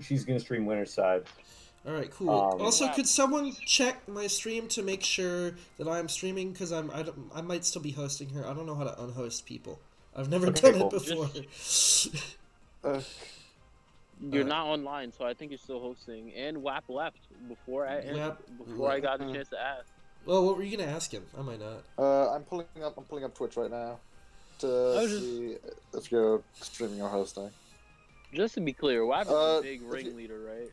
she's gonna stream Winter's Side. All right, cool. Um, Also, Wow. could someone check my stream to make sure that I'm streaming? Because I might still be hosting her. I don't know how to unhost people. I've never okay, done it cool. before. Just Uh, you're not online, so I think you're still hosting. And WAP left before Wap, I got the chance to ask. Well, what were you gonna ask him? I might not. I'm pulling up Twitch right now I to was just see if you're streaming or hosting. just to be clear, WAP is the big if you- ringleader, right?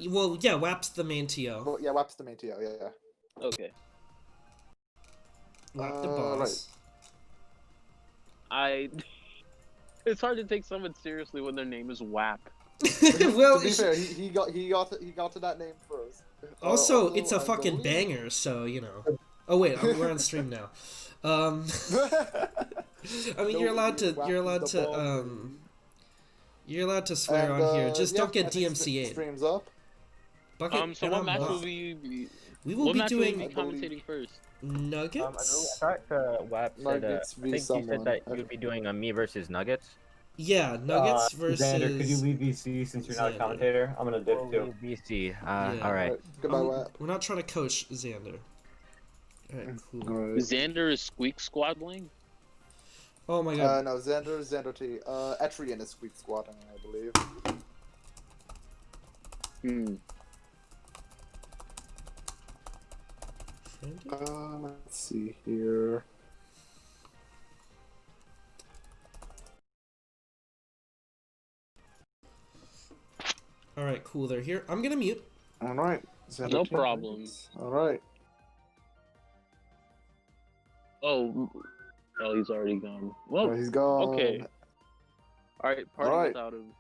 Well, yeah, WAP's the main TO. Well, yeah, WAP's the main TO. Yeah. Okay. WAP the Right. boss. I. It's hard to take someone seriously when their name is WAP. Well, To be fair, he got to that name first. also, it's a I fucking believe- banger, so you know. Oh wait, we're on stream now. I mean, No, you're allowed to. WAP You're is allowed the to. bomb. You're allowed to swear And, on here. Just yeah, don't get I think DMCA'd. Streams up. Bucket, So and what I'm match off. will we be? We will What be match will we doing be commentating first? I Nuggets. thought WAP said, Nuggets I v think you someone. said that you'd be doing a me versus Nuggets. Yeah, Nuggets versus. Xander, could you leave VC since you're not a Xander. commentator? I'm gonna dip Or too. BC. Yeah. All right. Goodbye, I'm- WAP. We're not trying to coach Xander. Alright, cool. Alright. Xander is Squeak Squadling. Oh my god. No, Xander T. Etrian is Squeak Squatting, I believe. Hmm. Let's see here. Alright, cool. They're here. I'm gonna mute. Alright. No problem. Alright. Oh, he's already gone. Well, He's gone. okay. All right, party Alright. without him.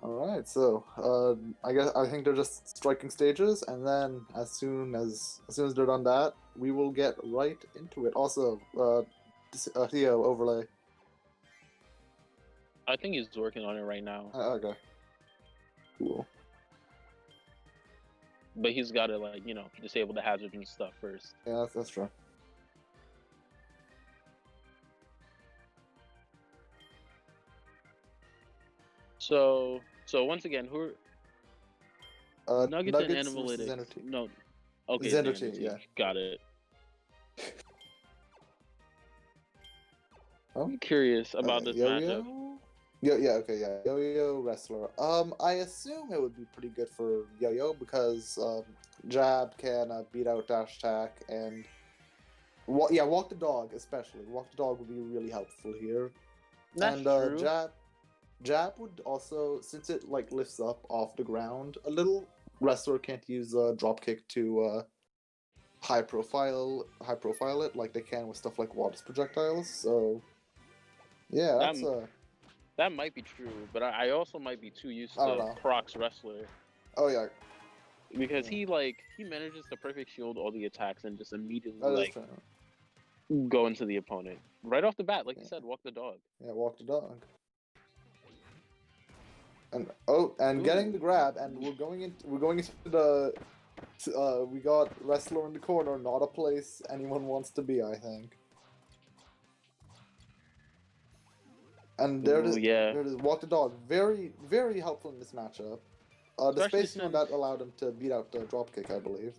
Alright, so I think they're just striking stages, and then as soon as they're done that, we will get right into it. Also, Theo overlay. I think he's working on it right now, Okay. Cool. but he's got to disable the hazards and stuff first. Yeah, that's true. So once again, who are Nuggets and versus Analytics? Xander T. No, okay, Xander Xander T, T. yeah. Got it. Oh? I'm curious about this matchup. Yo-Yo wrestler. I assume it would be pretty good for Yo-Yo because Jab can beat out Dash Attack and Walk the Dog especially. Walk the Dog would be really helpful here. That's and true. Jab would also, since it lifts up off the ground a little, wrestler can't use a drop kick to high profile it like they can with stuff like water projectiles. So yeah, that's That might be true, but I also might be too used I don't to know. Croc's wrestler oh yeah, because he manages to perfect shield all the attacks and just immediately that is true. go into the opponent right off the bat, like you Yeah. said, walk the dog. Yeah, walk the dog. And getting the grab, and we're going into the we got wrestler in the corner, not a place anyone wants to be, I think. And there it is. Ooh, yeah. There it is. Walk the dog. Very, very helpful in this matchup. The Especially spacing on that allowed him to beat out the dropkick, I believe.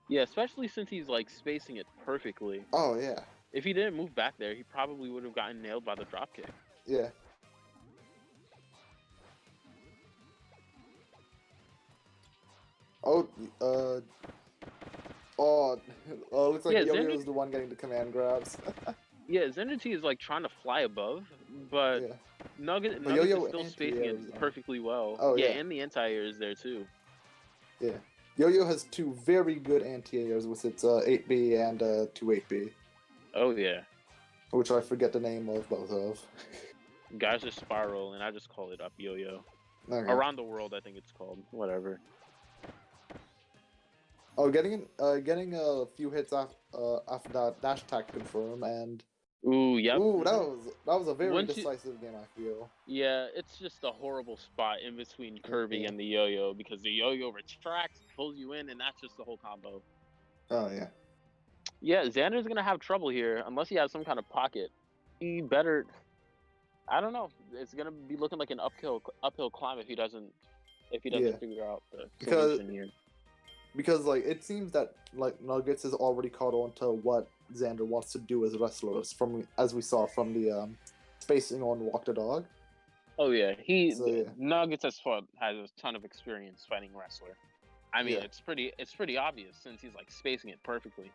Yeah, especially since he's spacing it perfectly. Oh yeah, If he didn't move back there, he probably would have gotten nailed by the dropkick. yeah. Oh, looks like Yeah, Yo-Yo Xander- is the one getting the command grabs. Yeah, Xander T is trying to fly above, but yeah. Nuggets Yo-Yo is still spacing anti-air it is on. perfectly well. Oh, yeah, yeah. and the anti-air is there too. Yeah. Yo-Yo has two very good anti-airs with its 8B and 2-8B, Oh yeah. which I forget the name of both of. Guys are spiral, and I just call it up yo-yo. Okay. Around the world, I think it's called. Whatever. Oh, getting a few hits after that dash attack confirm, and Ooh, yep. ooh, that was a very Once you- decisive game, I feel. Yeah, it's just a horrible spot in between Kirby Yeah. and the yo-yo because the yo-yo retracts, pulls you in, and that's just the whole combo. Oh yeah. Yeah, Xander's gonna have trouble here unless he has some kind of pocket. He better. I don't know. It's gonna be looking like an uphill climb if he doesn't Yeah. figure out the Because- solution here. Because like it seems that like Nuggets has already caught on to what Xander wants to do as wrestlers from as we saw from the spacing on Walk the Dog. Oh yeah, So, yeah. Nuggets has a ton of experience fighting wrestler. I mean, Yeah. it's pretty obvious since he's like spacing it perfectly.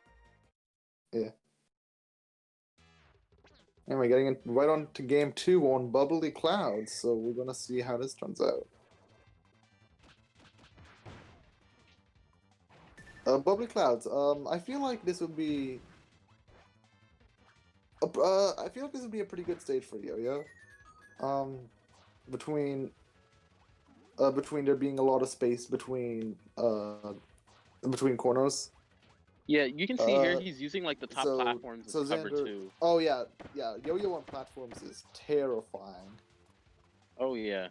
Anyway, getting right on to game 2 on Bubbly Clouds, so we're gonna see how this turns out. Bubbly Clouds. I feel like this would be. I feel like this would be a pretty good stage for Yo-Yo. Between there being a lot of space between corners. Yeah, you can see here Uh, he's using like the top so- platforms as so cover Xander- too. Oh yeah. Yo-Yo on platforms is terrifying. Oh yeah,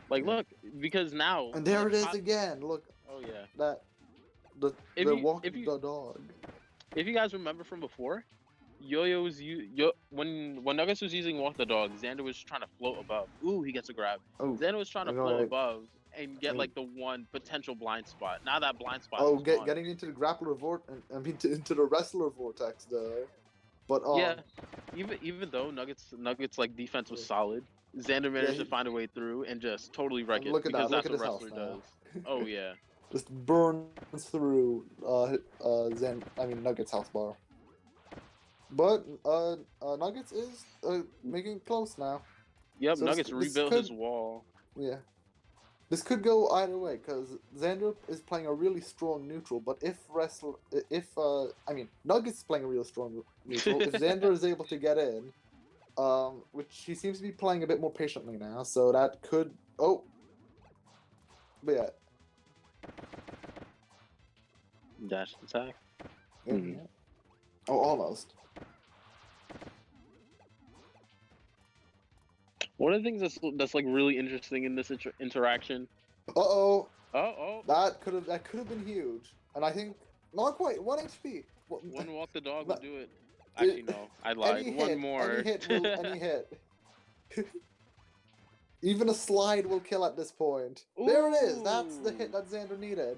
like Yeah. look because now. And there the it is top- again. Look, Oh yeah. that the If the you- walk if you- the dog. If you guys remember from before, when Nuggets was using Walk the Dog, Xander was trying to float above. Ooh, he gets a grab. Oh, Xander was trying to I'm float gonna- above and get I'm- like the one potential blind spot. Now that blind spot. oh, is gone. getting into the grappler into the wrestler vortex though. But Yeah, even though Nuggets like defense was Yeah. solid, Xander managed he- to find a way through and just totally wreck And it look at because that, look that's at what his wrestler health does. Oh yeah. just burns through Nuggets health bar. But Nuggets is making it close now. Yep, So Nuggets this rebuilt his could- wall. Yeah. This could go either way because Xander is playing a really strong neutral, but Nuggets is playing a real strong neutral. If Xander is able to get in, which he seems to be playing a bit more patiently now, so that could but yeah. Dash attack. Yeah. Mhm. Oh, almost. One of the things that's like really interesting in this interaction. Uh-oh. Oh, That could have been huge. And I think not quite 1 HP. one walk the dog But- will do it. Actually, no, I lied. Any One hit, more. any hit. Even a slide will kill at this point. There it is. That's the hit Ooh. that Xander needed.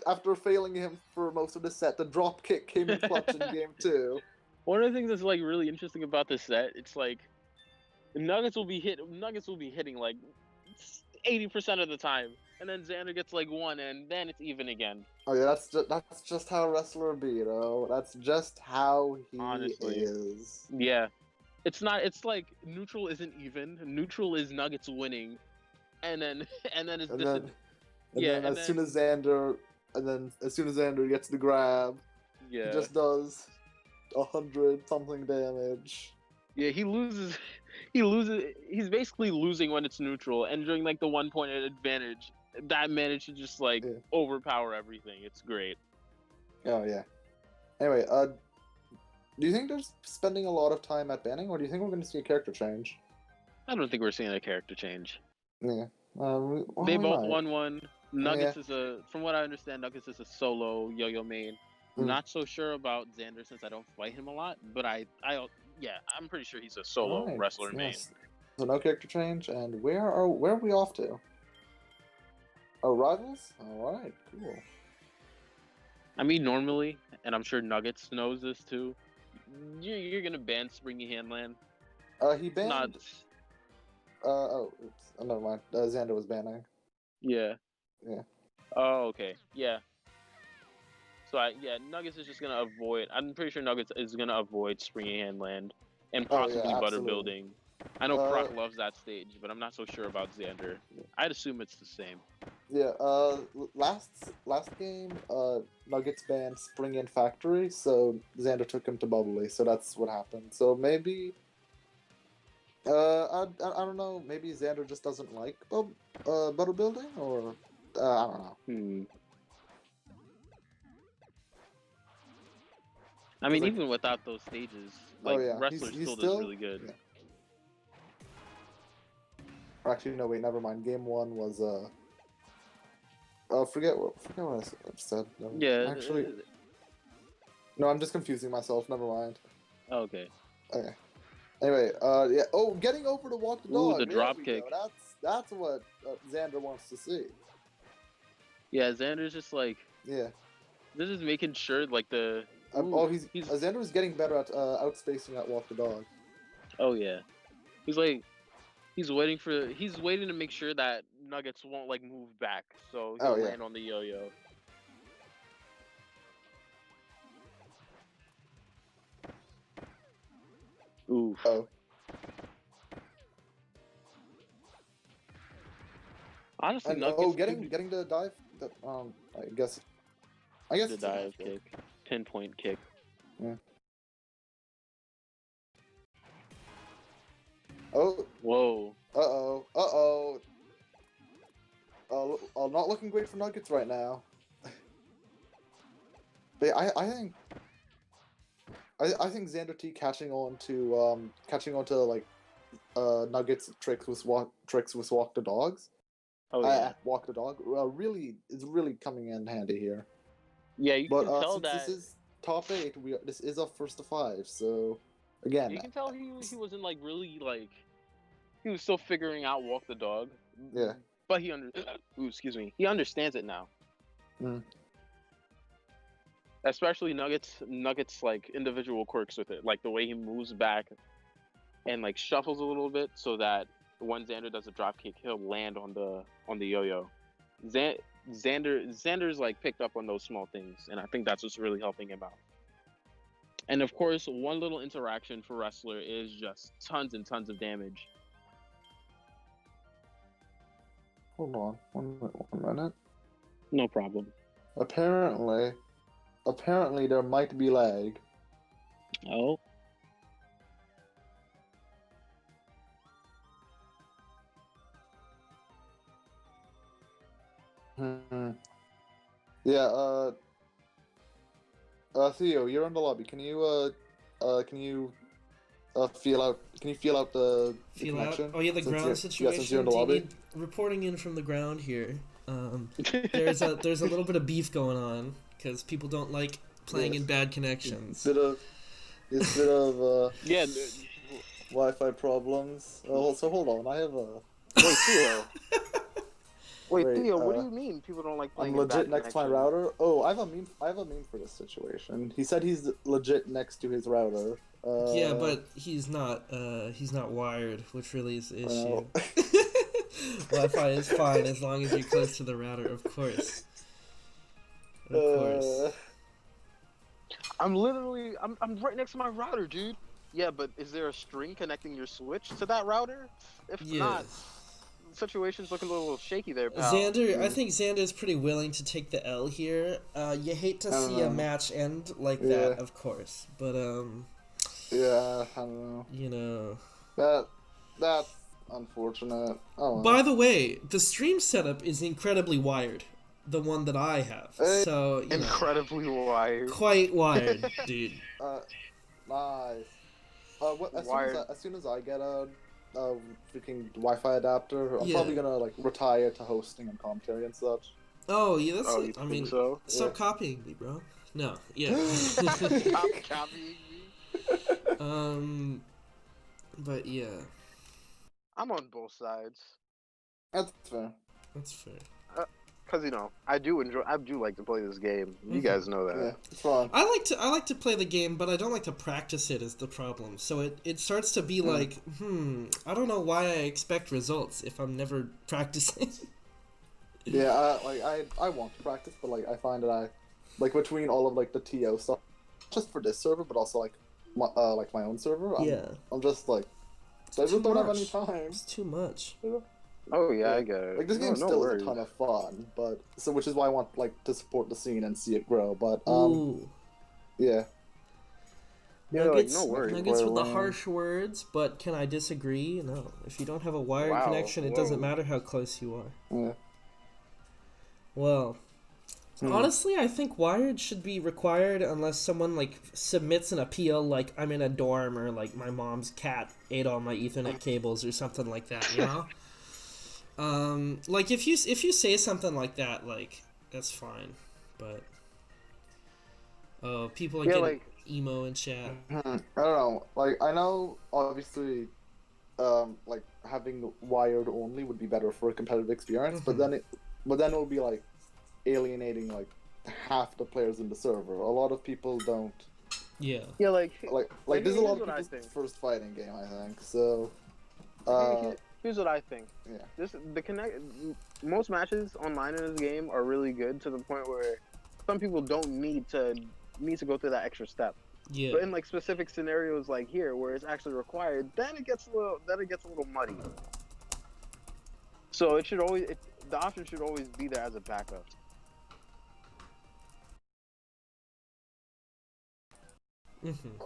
After failing him for most of the set, the drop kick came in clutch in game 2. One of the things that's like really interesting about this set, it's like Nuggets will be hitting like 80% of the time, and then Xander gets like one, and then it's even again. Oh yeah, that's just how a wrestler be, you know. That's just how he Honestly. is. Yeah, it's not. It's like neutral isn't even. Neutral is Nuggets winning, and then it's And dis- then, yeah, and then and as soon as Xander gets the grab, yeah, he just does 100 something damage. yeah. He loses. He's basically losing when it's neutral, and during like the 1 point advantage, that managed to just like Yeah. overpower everything. It's great. Oh yeah. Anyway, do you think they're spending a lot of time at banning, or do you think we're going to see a character change? I don't think we're seeing a character change. Yeah. They we both might. won one. Nuggets is from what I understand, Nuggets is a solo yo-yo main. Mm. Not so sure about Xander since I don't fight him a lot, but I'm pretty sure he's a solo Alright, wrestler main. yes. So no character change, and where are we off to? Oh, rivals? Alright, cool. I mean, normally, and I'm sure Nuggets knows this too. You're gonna ban Springy Handland. He It's banned. not. Oops. Oh, never mind. Xander was banning. Yeah. Yeah. Oh, okay. Yeah. So Nuggets is just gonna avoid. I'm pretty sure Nuggets is gonna avoid Springy Handland and Oh, yeah, possibly Butter absolutely. Building. I know Uh, Croc loves that stage, but I'm not so sure about Xander. I'd assume it's the same. Yeah. Last game, Nuggets banned Spring and Factory, so Xander took him to Bubbly. So that's what happened. So maybe. I don't know. Maybe Xander just doesn't like Butter Building, or I don't know. I mean, like- even without those stages, Oh, like yeah. Wrestler He's still still- does really good. yeah. Or actually, no, wait, never mind. Game 1 was forget what I said. No, Yeah. Actually, no, I'm just confusing myself. Never mind. Okay. Okay. Anyway, yeah. Oh, getting over to walk the Ooh, dog. the There drop we kick. go. That's what Xander wants to see. Yeah, Xander's just like Yeah. this is making sure like the. Oh, Ooh, Xander is getting better at outspacing that walk the dog. Oh yeah, he's like he's waiting to make sure that Nuggets won't like move back, so he'll Oh, yeah. land on the yo-yo. Ooh. Oh. Honestly, And Nuggets getting the dive. I guess. the it's a dive kick, pinpoint kick. Yeah. Oh. Whoa. Uh-oh. Not looking great for Nuggets right now. But I think Xander T catching on to like Nuggets tricks with walk the dogs. Oh yeah. Walk the dog is really coming in handy here. Yeah, you But can tell since that. this is top 8, this is a first to 5. So again, You can tell he wasn't like really like he was still figuring out walk the dog. Yeah. But ooh, excuse me. He understands it now. Mm. Especially Nuggets like individual quirks with it, like the way he moves back and like shuffles a little bit so that when Xander does a drop kick, he'll land on the yo-yo. Xander's like picked up on those small things, and I think that's what's really helping him out. And of course, one little interaction for wrestler is just tons and tons of damage. Hold on, one minute. No problem. Apparently there might be lag. Oh. Yeah, Theo, you're in the lobby. Can you feel out the Feel out? connection? Oh yeah, the Since ground you're- situation. Yeah, since you're in the Do you lobby. need reporting in from the ground here? There's a little bit of beef going on because people don't like playing Yes. in bad connections. It's a bit of Yeah. Wi-Fi problems. So hold on, I have a. Wait, Theo. Wait, Wait, Theo. What do you mean people don't like playing? I'm in bad legit next to my connection? router. Oh, I have a meme for this situation. He said he's legit next to his router. Yeah, but he's not wired, which really is the issue. well, Wi-Fi is fine as long as you're close to the router, of course. Of course. I'm right next to my router, dude. Yeah, but is there a string connecting your Switch to that router? If Yeah. not, the situation's looking a little shaky there, pal. Xander, I think Xander's pretty willing to take the L here. You hate to see a match end like that, of course, but yeah, I don't know. you know. That's unfortunate. Oh. By the way, the stream setup is incredibly wired. The one that I have, so you know, Incredibly wired. quite wired, dude. Nice. As soon as I get a freaking Wi-Fi adapter, I'm probably gonna like retire to hosting and commentary and such. Oh yeah, that's. Oh, you I mean, think so? stop copying me, bro. No, yeah. Stop copying me. But yeah, I'm on both sides. That's fair. that's fair. Cause I do like to play this game. You guys know that. Yeah, it's fun. I like to play the game, but I don't like to practice it. Is the problem? So it starts to be like, I don't know why I expect results if I'm never practicing. Yeah, I want to practice, but like I find that I like between all of like the TO stuff, just for this server, but also like my own server. I'm just like I just don't have any time. It's too much. Oh yeah, I get it. Like this game still is a ton of fun, but which is why I want like to support the scene and see it grow. But Ooh. yeah. Nuggets, no worries. Nuggets with the harsh words, but can I disagree? No. If you don't have a wired connection, it doesn't matter how close you are. Yeah. Well, honestly, I think wired should be required unless someone like submits an appeal, like I'm in a dorm or like my mom's cat ate all my Ethernet cables or something like that. You know. Like if you say something like that, like that's fine, but people are getting emo in chat. I don't know. Like, I know, obviously, like having wired only would be better for a competitive experience, but then it will be like alienating like half the players in the server. A lot of people don't Yeah. Yeah, like this is a lot here's of what I people's think. first fighting game, I think. So, Here's what I think. yeah. Most matches online in this game are really good to the point where some people don't need to go through that extra step. Yeah. But in like specific scenarios like here where it's actually required, then it gets a little muddy. So the option should always be there as a backup.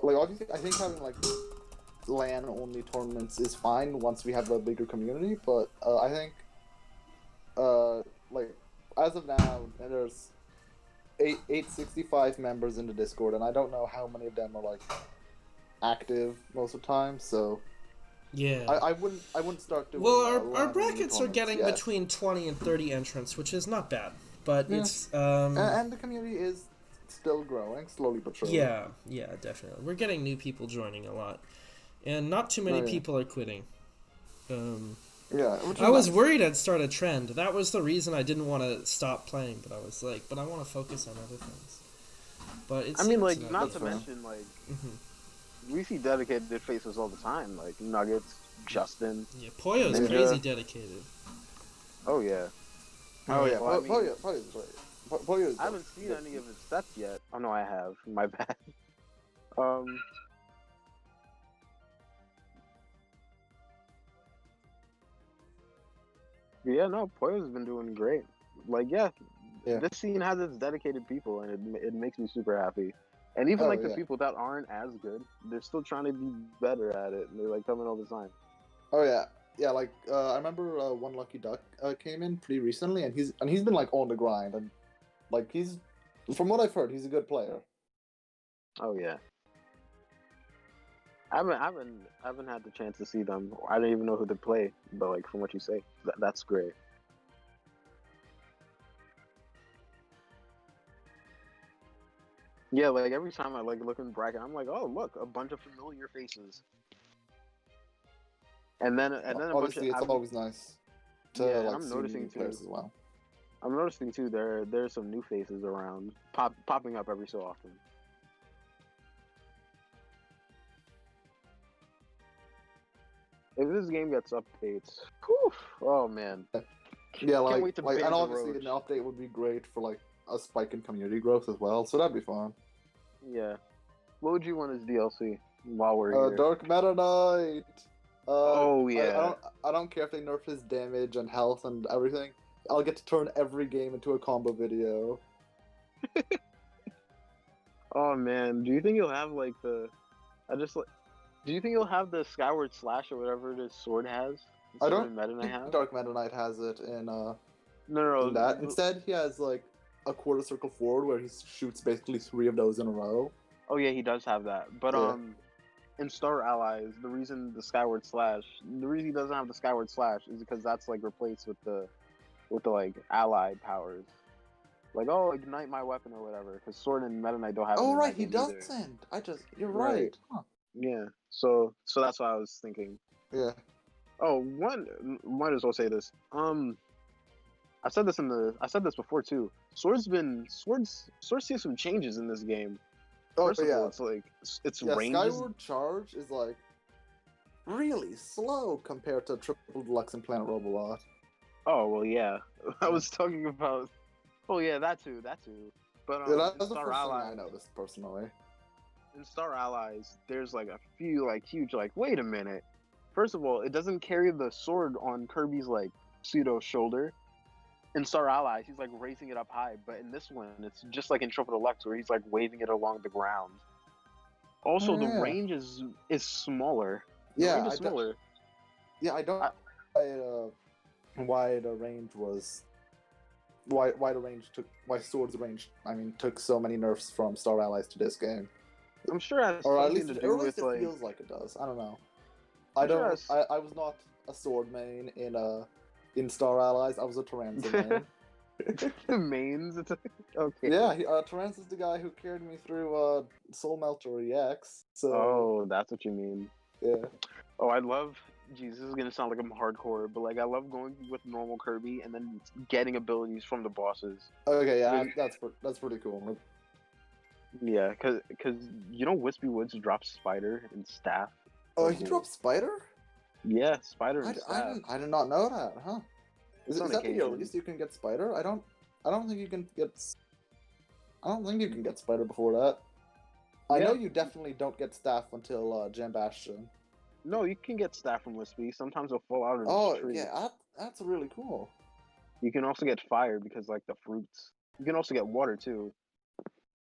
Like, obviously, I think having like LAN only tournaments is fine once we have a bigger community, but I think like as of now there's 865 members in the Discord, and I don't know how many of them are like active most of the time. So Yeah. I wouldn't start doing. Well, our LAN brackets are only getting tournaments between 20 and 30 entrants, which is not bad. But Yeah. it's yet. And the community is still growing, slowly but surely. yeah, definitely. We're getting new people joining a lot, and not too many Oh, yeah. people are quitting. Yeah. Which is I was nice. worried I'd start a trend. That was the reason I didn't want to stop playing. But I was like, but I want to focus on other things. But it's. I mean, like, not That's to fair. mention, like, Mhm. we see dedicated faces all the time, like Nuggets, Justin. Yeah, Poyo's Yeah. crazy dedicated. Oh yeah. Oh yeah. Well, I mean- Poyo's right. Poyo's I haven't seen any of his sets yet. Oh no, I have. My bad. Yeah, no, Poyo's been doing great. Like, yeah, Yeah. this scene has its dedicated people, and it makes me super happy. And even Oh, like the yeah. people that aren't as good, they're still trying to be better at it. And they're like coming all the time. Oh yeah, yeah. Like I remember One Lucky Duck came in pretty recently, and he's been like on the grind, and like from what I've heard, he's a good player. Oh yeah. I haven't had the chance to see them. I don't even know who they play, but like from what you say, that's great. Yeah, like every time I like look in the bracket, I'm like, oh look, a bunch of familiar faces. And then a bunch Obviously, of, it's always nice to Yeah, and like I'm see noticing new too. players as well. I'm noticing too there's some new faces around popping up every so often. If this game gets updates, whew, oh man. Yeah, like, wait to like ban and the obviously roach. an update would be great for like a spike in community growth as well. So that'd be fun. Yeah. What would you want as DLC while we're here? Dark Meta Knight. Oh, yeah. I don't care if they nerf his damage and health and everything. I'll get to turn every game into a combo video. Oh man, do you think you'll have like do you think you'll have the Skyward Slash or whatever this sword has? I don't Meta Knight think have? Dark Meta Knight has it in No, in that. Instead, he has like a quarter circle forward where he shoots basically 3 of those in a row. Oh yeah, he does have that. But Yeah. in Star Allies, the reason he doesn't have the Skyward Slash is because that's like replaced with the like allied powers. Like, oh, ignite my weapon or whatever, because Sword and Meta Knight don't have. Oh it in right, that he game either. doesn't. You're Right. right. Huh. Yeah, so that's what I was thinking. Yeah. Oh, might as well say this. I said this before too. Swords see some changes in this game. Oh First of yeah. all, it's like its Yeah, range is Skyward Charge is like really slow compared to Triple Deluxe and Planet Robobot. Oh well, yeah. I was talking about. Oh yeah, that too. But Yeah, in that's the Star first Allies, thing I noticed personally. in Star Allies, there's like a few like huge like. Wait a minute. First of all, it doesn't carry the sword on Kirby's like pseudo shoulder. In Star Allies, he's like raising it up high, but in this one, it's just like in Triple Deluxe where he's like waving it along the ground. Also, the Yeah. range is smaller. The Yeah, range is smaller. I don't know why the range was why Sword's range took so many nerfs from Star Allies to this game. I'm sure it has Or at something least to do with it like. feels like it does. I don't know. Yes. I was not a Sword main in Star Allies. I was a Tyranza main. The mains. It's okay. Yeah, Terrence is the guy who carried me through Soul Melter EX. So Oh, that's what you mean. yeah. Oh, I love. Geez, this is gonna sound like I'm hardcore, but like I love going with normal Kirby and then getting abilities from the bosses. Okay, yeah, Really? that's pretty cool. Yeah, cause you know Wispy Woods drops Spider and Staff. Oh, So he cool. dropped Spider? Yeah, Spider and Staff. I did not know that, huh? It's Is on that the occasion. earliest you can get Spider? I don't think you can get. I don't think you can get Spider before that. I know Yeah. you definitely don't get Staff until Jam Bastion. No, you can get Staff from Wispy. Sometimes they'll fall out of Oh the tree. yeah, that's really cool. You can also get Fire because like the fruits. You can also get Water too.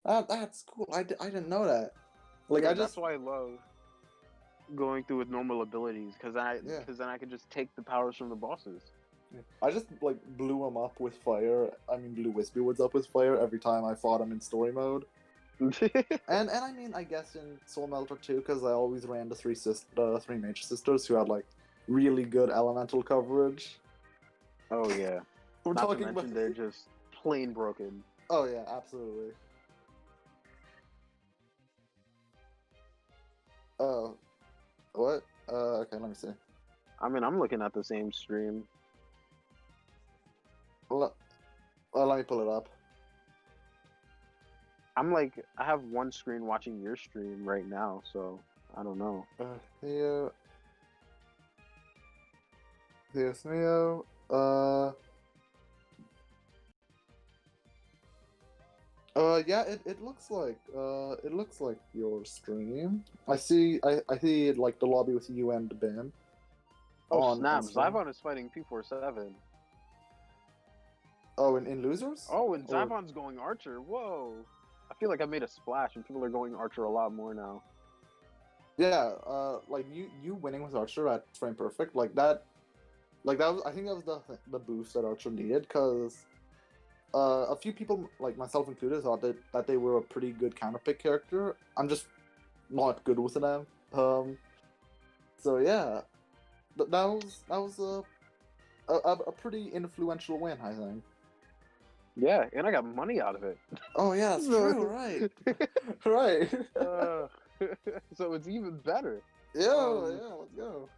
That's cool. I didn't know that. Like Yeah, I just that's why I love going through with normal abilities because Yeah. then I can just take the powers from the bosses. I just like blew him up with fire. I mean, blew Wispy Woods up with fire every time I fought him in story mode. And I mean, I guess in Soul Melter too, because I always ran the three mage sisters who had like really good elemental coverage. Oh yeah. We're Not to talking mention about. they're just plain broken. Oh yeah, absolutely. Oh, what? Okay, let me see. I mean, I'm looking at the same stream. Let me pull it up. I'm like, I have one screen watching your stream right now, so I don't know. Dios mío. Yeah, it looks like your stream. I see like the lobby with you and Ben. Oh snap! stream. Zyvon is fighting P47. Oh, in losers? Oh, and Or- Zyvon's going Archer. Whoa! I feel like I made a splash, and people are going Archer a lot more now. Yeah, like you winning with Archer at Frame Perfect, like that was, I think that was the boost that Archer needed, because a few people, like myself included, thought that they were a pretty good counterpick character. I'm just not good with them. So yeah, that was a pretty influential win, I think. Yeah, and I got money out of it. Oh yeah, that's true, right? Right. So it's even better. Yeah, let's go.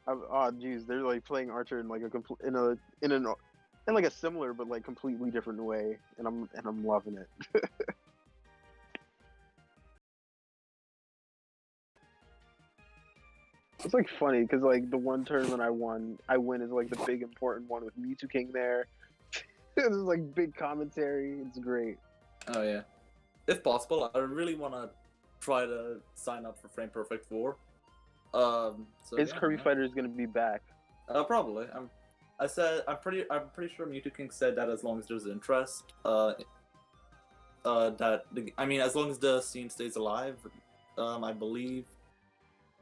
Oh, geez, they're like playing Archer in like in like a similar but like completely different way, and I'm loving it. It's like funny because like the one tournament I win is like the big important one with Mewtwo King there. This is like big commentary. It's great. Oh yeah. If possible, I really want to try to sign up for Frame Perfect 4. So His yeah, Kirby yeah. Fighter is gonna be back. Probably. I'm pretty sure Mewtwo King said that as long as there's interest, as long as the scene stays alive, I believe,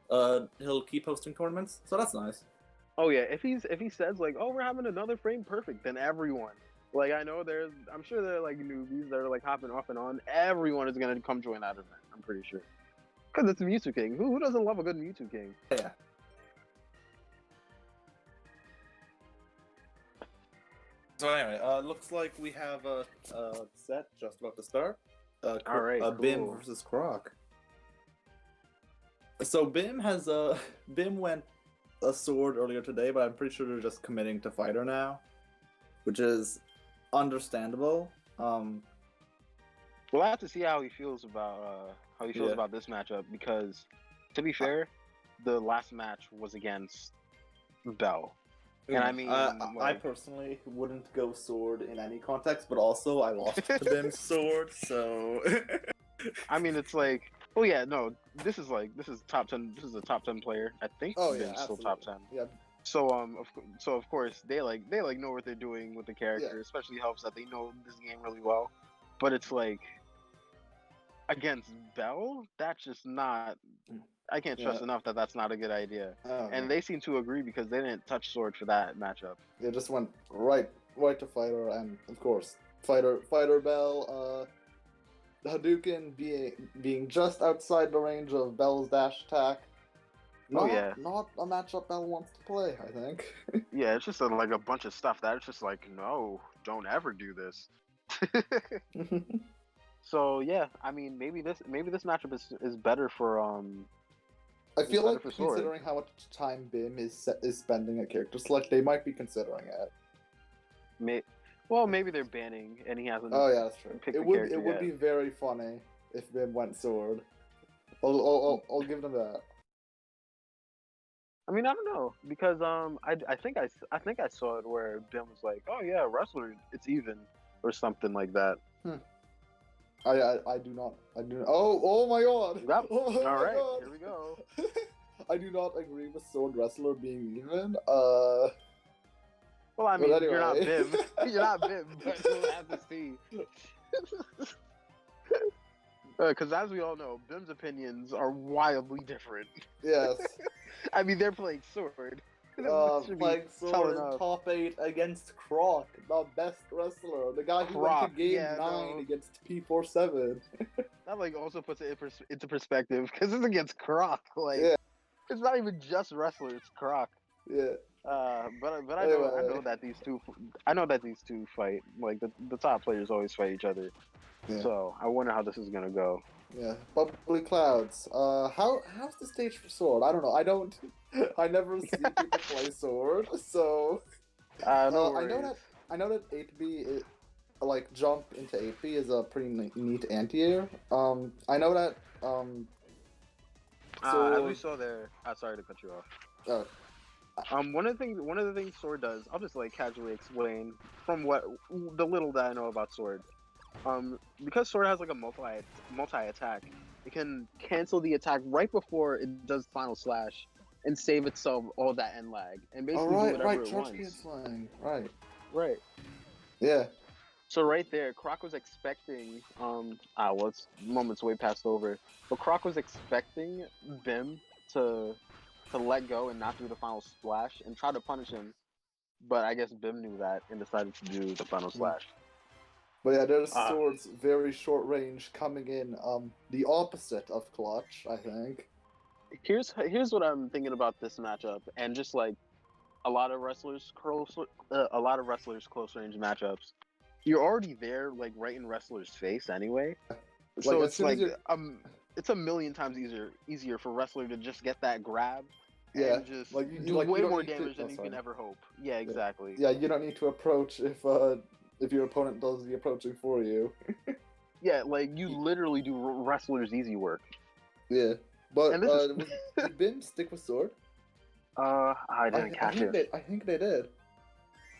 he'll keep hosting tournaments. So that's nice. Oh yeah, if he says like, oh, we're having another Frame Perfect, then everyone. Like I'm sure there are like newbies that are like hopping off and on. Everyone is gonna come join that event. I'm pretty sure. Because it's Mewtwo King. Who doesn't love a good Mewtwo King? Yeah. So anyway, looks like we have a set just about to start. All right, Bim cool. versus Croc. So Bim went a sword earlier today, but I'm pretty sure they're just committing to fighter now, which is understandable. We'll have to see how he feels about this matchup, because to be fair, the last match was against Bell. And I mean, I like- personally wouldn't go sword in any context, but also I lost to Bim's sword, so. I mean, it's like, oh yeah, no, this is top 10. This is a top 10 player. I think Oh yeah, Bim's still absolutely. top 10. Yeah, So of course they know what they're doing with the character. Especially helps that they know this game really well. But it's like against Bell, that's just not. I can't stress enough that that's not a good idea. oh, And they seem to agree because they didn't touch sword for that matchup. they just went right to fighter, and of course fighter Bell. Hadouken being just outside the range of Bell's dash attack. Oh, yeah. Not a matchup Bell wants to play, I think. Yeah, it's just like a bunch of stuff that it's just like, no, don't ever do this. So yeah, I mean, maybe this matchup is better for I It's feel better like for Sword. considering how much time Bim is spending at character select, they might be considering it. well, maybe they're banning and he hasn't. Oh yeah, that's true. Pick the It would character be yet. very funny if Bim went sword. I'll give them that. I mean, I don't know because I think I saw it where Bim was like, oh yeah, wrestler, it's even or something like that. I do not. Oh my god. Yep. Oh my All right, god. here we go. I do not agree with sword wrestler being even. Well, I mean, But you're not anyway. Bim. You're not Bim, but we'll have to see. Because as we all know, Bim's opinions are wildly different. Yes. I mean, they're playing sword. Should be Playing sword telling in us. top 8 against Croc, the best wrestler, the guy who went Croc, to game yeah, 9 no. against P47. That like also puts it into perspective because it's against Croc. Like, Yeah. it's not even just wrestler; it's Croc. Yeah. But I Anyway. know that these two fight. Like the top players always fight each other. Yeah. So I wonder how this is gonna go. Yeah. Bubbly clouds. How's the stage for sword? I don't know. I never see people play sword, so No I know worries. that 8B like jump into 8B is a pretty neat anti-air. I know that As we sword. saw there. Sorry to cut you off. Uh, One of the things Sword does, I'll just like casually explain from what the little that I know about Sword. Because Sword has like a multi attack, it can cancel the attack right before it does final slash, and save itself all that end lag, and basically do whatever it charge speed wants. slang. Right. Right. Yeah. So right there, Croc was expecting. Well, it's moments way past over, but Croc was expecting Bim to let go and not do the final splash and try to punish him. But I guess Bim knew that and decided to do the final slash. But yeah, there's Ah. swords very short range coming in the opposite of clutch, I think. Here's what I'm thinking about this matchup, and just like a lot of wrestlers close range matchups, you're already there, like right in wrestler's face anyway. So as it's soon as like you're- it's a million times easier for wrestler to just get that grab. Yeah, And just like, you do like, you way don't more need to- damage than oh, you sorry. can ever hope. Yeah, exactly. Yeah, you don't need to approach if your opponent does the approaching for you. Yeah, like you literally do wrestlers easy work. Yeah, but And this is- did Bim stick with sword? I didn't catch it. I think they did.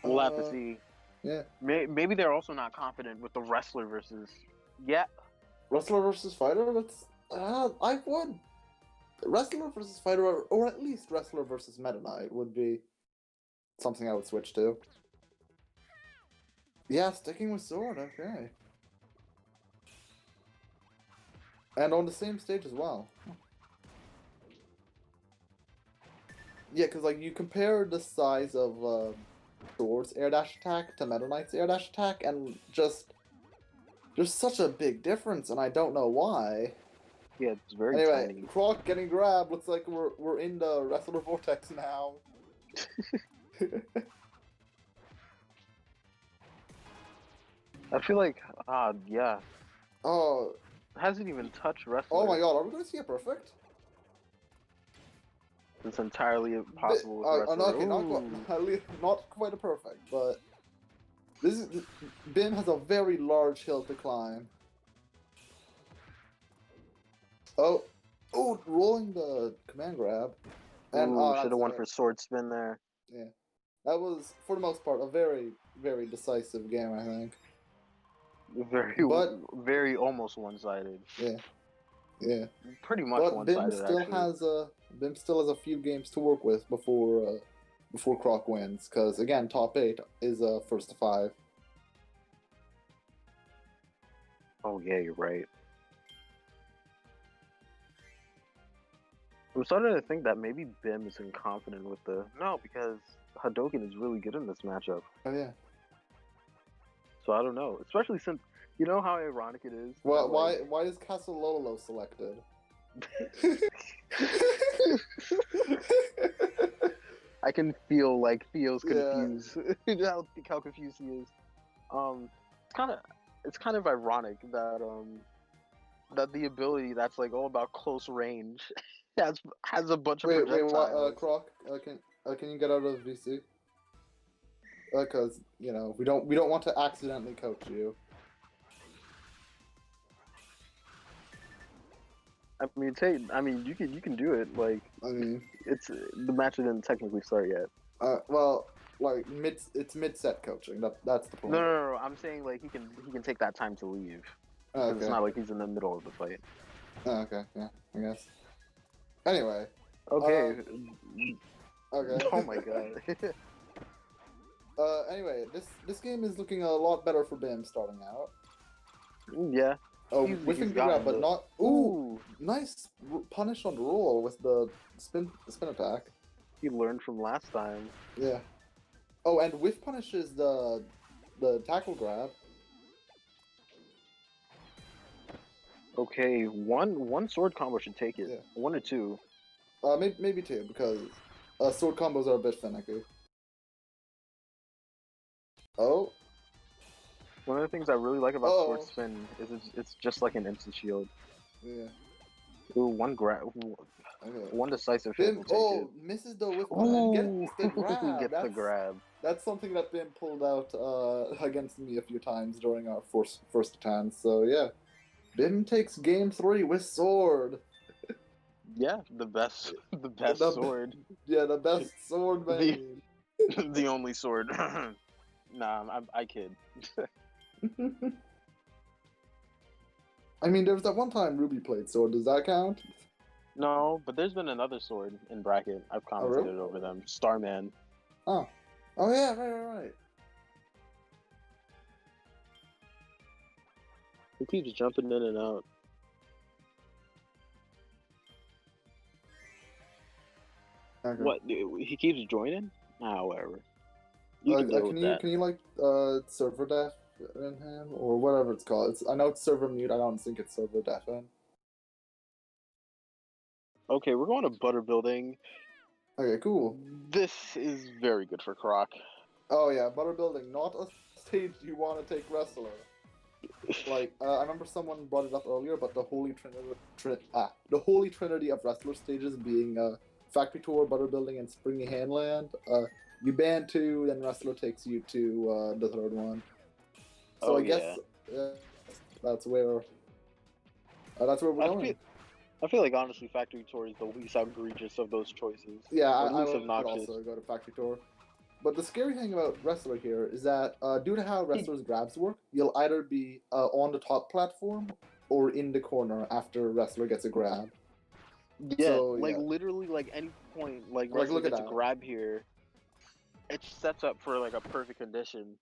We'll have to see. Yeah, Maybe they're also not confident with the wrestler versus. Yeah, wrestler versus fighter. That's I would wrestler versus fighter, or at least wrestler versus Meta Knight would be something I would switch to. Yeah, sticking with sword. Okay. And on the same stage as well. Yeah, because like you compare the size of Sword's air dash attack to Meta Knight's air dash attack, and just there's such a big difference, and I don't know why. yeah, it's very Anyway, tiny. Croc getting grabbed. Looks like we're in the wrestler vortex now. I feel like, yeah, Oh, hasn't even touched wrestler. oh my God! Are we gonna see a perfect? It's entirely impossible with wrestler. Okay, Ooh. not quite a perfect, but Bim has a very large hill to climb. Oh, rolling the command grab, and Should have won for sword spin there. Yeah, that was for the most part a very, very decisive game, I think. Very almost one-sided. Yeah. Pretty much But one-sided. Bim still has a few games to work with before Croc wins, because again, top 8 is first to 5. Oh yeah, you're right. I'm starting to think that maybe Bim isn't confident with because Hadoken is really good in this matchup. Oh yeah. So I don't know, especially since you know how ironic it is. Well, that, like, why is Castle Lolo selected? I can feel like Theo's Yeah. confused. how confused he is. It's kind of ironic that that the ability that's like all about close range has a bunch of Wait, projectiles. what, Croc? Can you get out of VC? Because we don't want to accidentally coach you. I mean, you can do it. Like, I mean, it's the match didn't technically start yet. well, like it's mid-set coaching. That's the point. No. I'm saying like he can take that time to leave. Oh, 'Cause it's not like he's in the middle of the fight. Oh, okay. Yeah, I guess. Anyway. Okay. Okay. Oh my god. Anyway, this game is looking a lot better for Bim starting out. Yeah. Oh, He's whiffing the gotten grab, but the- not. Ooh, nice punish on roll with the spin attack. He learned from last time. Yeah. Oh, and whiff punishes the tackle grab. Okay, one sword combo should take it. Yeah. One or two. Maybe two, because sword combos are a bit finicky. Oh. One of the things I really like about Oh. sword spin is it's just like an instant shield. Yeah. Ooh, one Okay. decisive hit Bim, will take oh, it. misses the whiff Ooh, punish. Gets the grab. gets the grab. That's something that Bim pulled out against me a few times during our first attempt. So yeah, Bim takes game 3 with sword. Yeah, the best The- sword. Yeah, the best sword The- main. The only sword. Nah, I kid. I mean, there was that one time Ruby played sword. Does that count? No, but there's been another sword in bracket. I've commented really? over them. Starman. Oh yeah, right. He keeps jumping in and out. Okay. What? He keeps joining? However, you can deal with that. Can you like server def in him or whatever it's called? I know it's server mute. I don't think it's server def in. Okay, we're going to butter building. Okay, cool. This is very good for Croc. Oh yeah, butter building, not a stage you want to take wrestler. Like I remember someone brought it up earlier, but the holy trinity of wrestler stages being factory tour, butter building, and springy handland. You ban 2, then wrestler takes you to the third one. So Oh, I guess that's where we're going. I feel like honestly, factory tour is the least egregious of those choices. Yeah, Or I least would obnoxious. also go to factory tour. But the scary thing about wrestler here is that due to how wrestlers' grabs work, you'll either be on the top platform or in the corner after wrestler gets a grab. Yeah, So, like yeah. literally, like any point, like Like, wrestler look at gets a that. grab here, it sets up for like a perfect condition.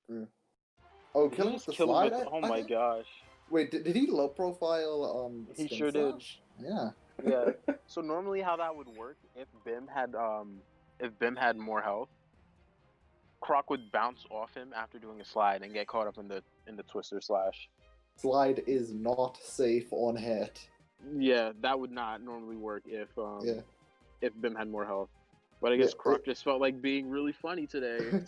Oh, He kill him just with the killed him slide? with- oh I my think? gosh. Wait, did he low profile He spin sure did. slash? Yeah. Yeah. So normally, how that would work if Bim had more health, Croc would bounce off him after doing a slide and get caught up in the twister slash. Slide is not safe on hit. Yeah, that would not normally work if Yeah. if Bim had more health. But I guess Yeah, Croc just felt like being really funny today.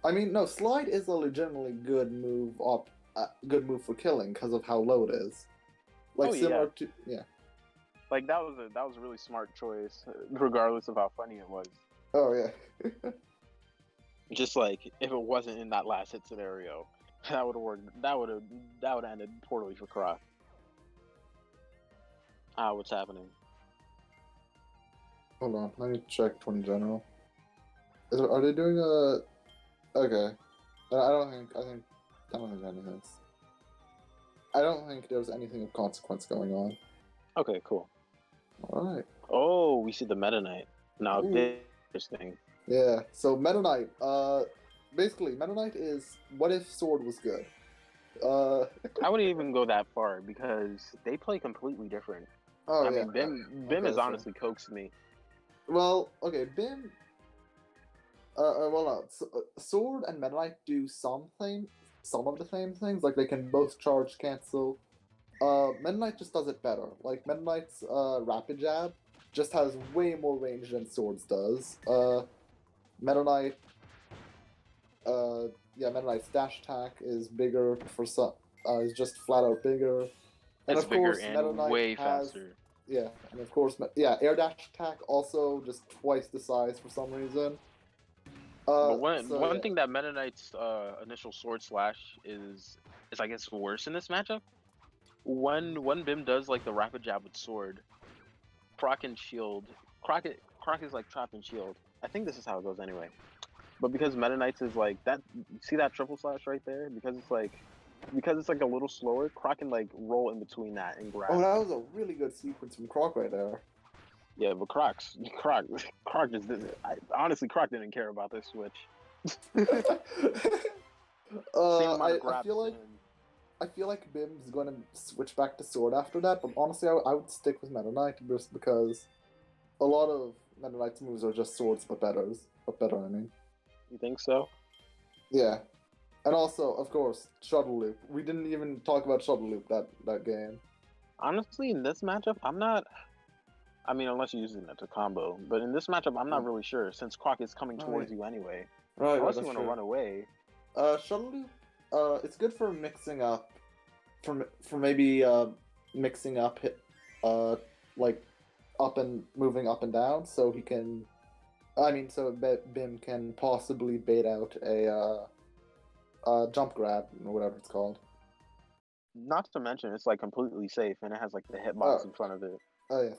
I mean, no, slide is a legitimately good move for killing because of how low it is. Like Oh, yeah. similar to Like that was a really smart choice, regardless of how funny it was. Oh yeah. Just like if it wasn't in that last hit scenario, that would have worked. That would have ended poorly for Croc. What's happening? Hold on, let me check 20 general. Are they doing a? Okay, I don't think anything. I don't think there's anything of consequence going on. Okay, cool. All right. Oh, we see the Meta Knight. Now Ooh. this thing. Yeah. So Meta Knight. Basically, Meta Knight is what if sword was good. I wouldn't even go that far because they play completely different. Oh I yeah. mean, Bim Okay, has so- honestly coaxed me. Well, okay, Bim. Well, no. Sword and Meta Knight do some of the same things. Like they can both charge cancel, Meta Knight just does it better. Like Meta Knight's rapid jab just has way more range than Swords does. Meta Knight, Meta Knight's dash attack is bigger for some. Is just flat out bigger. And It's of bigger course, Meta and Knight way has, faster. yeah, and of course, air dash attack also just twice the size for some reason. But one So, yeah. thing that Meta Knight's initial sword slash is I guess worse in this matchup. When Bim does like the rapid jab with sword, Croc and shield. Croc is like trapped in shield. I think this is how it goes anyway. But because Meta Knight's is like that, see that triple slash right there? Because it's like a little slower, Croc can like roll in between that and grab. Oh, that was a really good sequence from Croc right there. Yeah, but Croc just didn't. Honestly, Croc didn't care about this switch. I feel like Bim's going to switch back to sword after that, but honestly, I would stick with Meta Knight just because a lot of Meta Knight's moves are just swords, but better. I mean. You think so? Yeah, and also, of course, shuttle loop. We didn't even talk about shuttle loop that game. Honestly, in this matchup, I'm not. I mean, unless you're using it to combo, but in this matchup, I'm not really sure since Croc is coming towards you anyway. Right. Unless you want to run away. Shuttle loop. It's good for mixing up, for maybe mixing up like up and moving up and down, so he can. I mean, so Bim can possibly bait out a jump grab or whatever it's called. Not to mention, it's like completely safe and it has like the hitbox in front of it. Oh yes,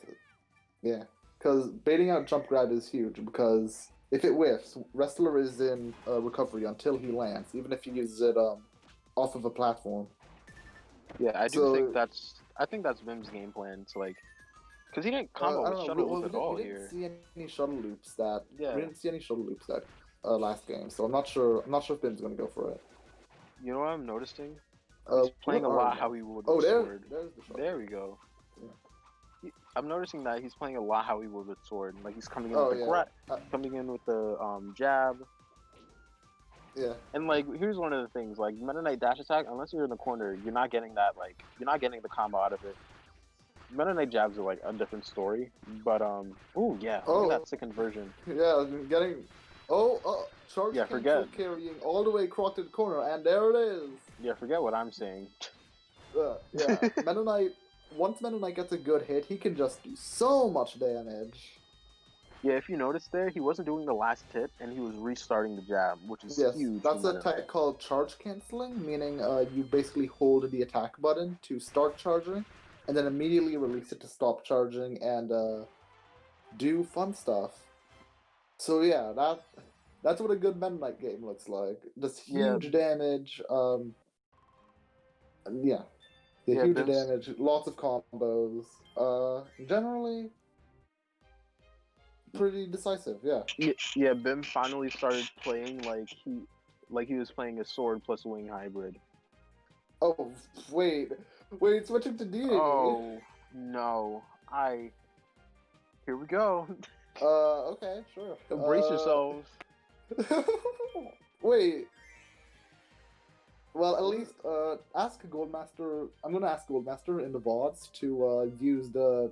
yeah. Because baiting out jump grab is huge because if it whiffs, wrestler is in recovery until he lands, even if he uses it off of a platform. Yeah, I think that's Bim's game plan to like, because he didn't combo with shuttle loop at all here. We didn't see any shuttle loops that. Yeah. We didn't see any shuttle loops that last game, so I'm not sure. If Bim's gonna go for it. You know what I'm noticing? He's playing a lot how he would with sword. There's the shuttle. There we go. Yeah. I'm noticing that he's playing a lot how he would with sword. Like he's coming in with the coming in with the jab. Yeah. And like here's one of the things, like Meta Knight dash attack, unless you're in the corner, you're not getting that you're not getting the combo out of it. Meta Knight jabs are like a different story. But look at that sick conversion. Yeah, getting charge cancel carrying all the way Croc to the corner, and there it is. Yeah, forget what I'm saying. Yeah. Meta Knight, once Meta Knight gets a good hit, he can just do so much damage. Yeah, if you notice there, he wasn't doing the last hit, and he was restarting the jab, which is huge. That's a type called charge canceling, meaning you basically hold the attack button to start charging, and then immediately release it to stop charging and do fun stuff. So yeah, that's what a good Meta Knight game looks like. Just huge damage. Huge damage, lots of combos. Generally pretty decisive, yeah. Bim finally started playing like he was playing a sword plus wing hybrid. Oh wait, switching to Dedede. Oh no, here we go. Okay, sure. Brace yourselves. Wait. Well, at least ask Goldmaster. I'm gonna ask Goldmaster in the VODs to use the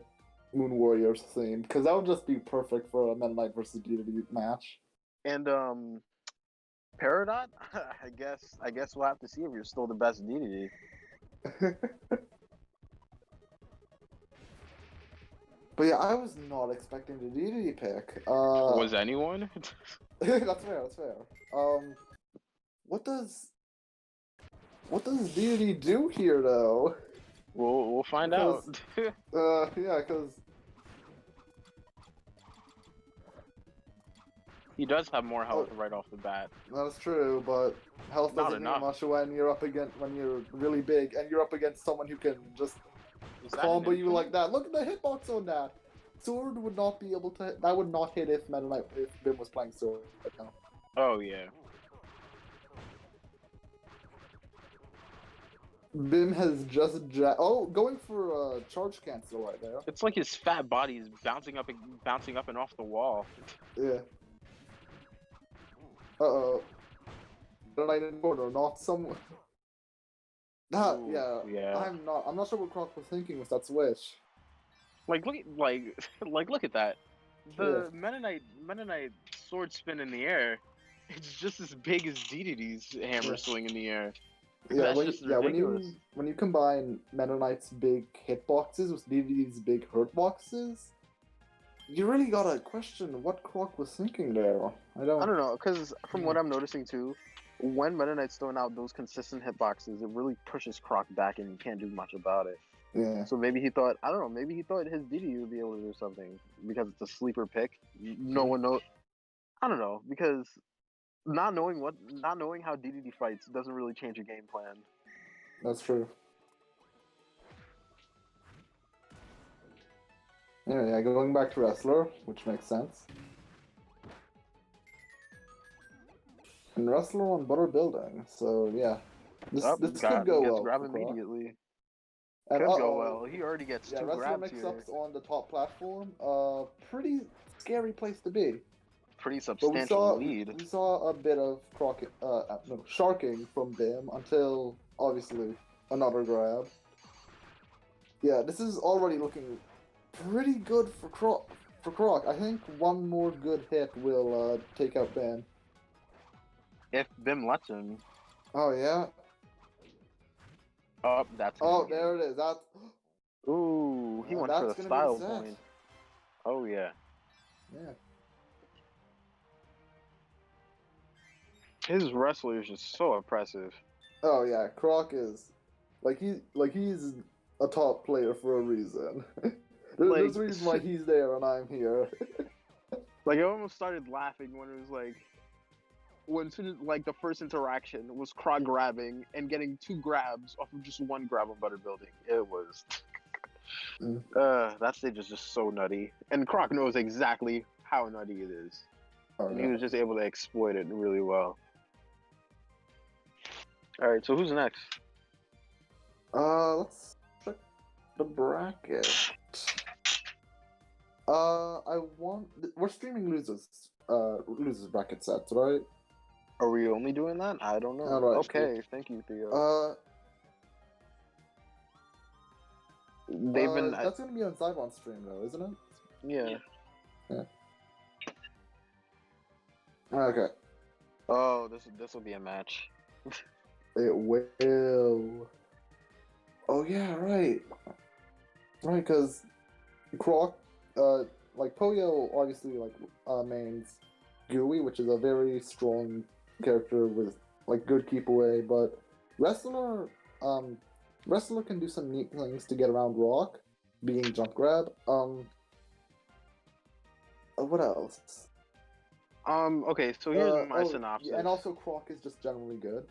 Moon Warriors theme, because that would just be perfect for a Meta Knight versus Dedede match. And Peridot, I guess we'll have to see if you're still the best Dedede. But yeah, I was not expecting the Dedede pick. Was anyone? That's fair. What does Dedede do here, though? We'll find out. Yeah, because he does have more health right off the bat. That's true, but health doesn't mean much when you're really big and you're up against someone who can just combo you like that. Look at the hitbox on that. Sword would not be able to. That would not hit if Bim was playing sword right now. Oh yeah. Bim has just going for a charge cancel right there. It's like his fat body is bouncing up and off the wall. Yeah. Uh-oh. Meta Knight in the corner, not some. Ooh, Yeah. yeah. I'm not sure what Croc was thinking with that switch. Like look look at that. The Mennonite sword spin in the air. It's just as big as Dedede's hammer Yeah. swing in the air. Yeah, That's just ridiculous. when you combine Meta Knight's big hitboxes with DVD's big hurtboxes, you really gotta question what Croc was thinking there. I don't know, because from what I'm noticing too, when Meta Knight's throwing out those consistent hitboxes, it really pushes Croc back, and you can't do much about it. Yeah. So maybe he thought, I don't know, maybe he thought his Dedede would be able to do something because it's a sleeper pick. No one knows. I don't know, because not knowing how Dedede fights doesn't really change your game plan. That's true. Yeah, going back to Wrestler, which makes sense. And Wrestler on Butter Building, so yeah. This could go gets well. grab for Croc. immediately. And, Could go well. He already gets yeah, two Wrestler grabs mix here. ups on the top platform. Pretty scary place to be. Pretty But substantial lead. we saw a bit of sharking from Bim until obviously another grab. Yeah, this is already looking pretty good for Croc. I think one more good hit will take out Bim. If Bim lets him. Oh yeah. Oh, that's. Oh, there it is. That. Ooh, he went for the style point. Oh yeah. Yeah. His wrestler is just so impressive. Oh yeah, Croc is he's a top player for a reason. There's a reason why he's there and I'm here. Like I almost started laughing when it was like the first interaction was Croc grabbing and getting two grabs off of just one grab on Butter Building. It was that stage is just so nutty. And Croc knows exactly how nutty it is. Oh, And yeah. he was just able to exploit it really well. Alright, so who's next? Let's check the bracket. We're streaming losers bracket sets, right? Are we only doing that? I don't know. Alright, okay, thank you, Theo. They've been. That's gonna be on Cybon's stream though, isn't it? Yeah. Okay. Oh, this will be a match. It will. Oh yeah, right. Right, because Croc, like Poyo obviously mains Gooey, which is a very strong character with like good keep away, but Wrestler can do some neat things to get around Rock, being jump grab. What else? Okay, so here's my synopsis. And also Croc is just generally good.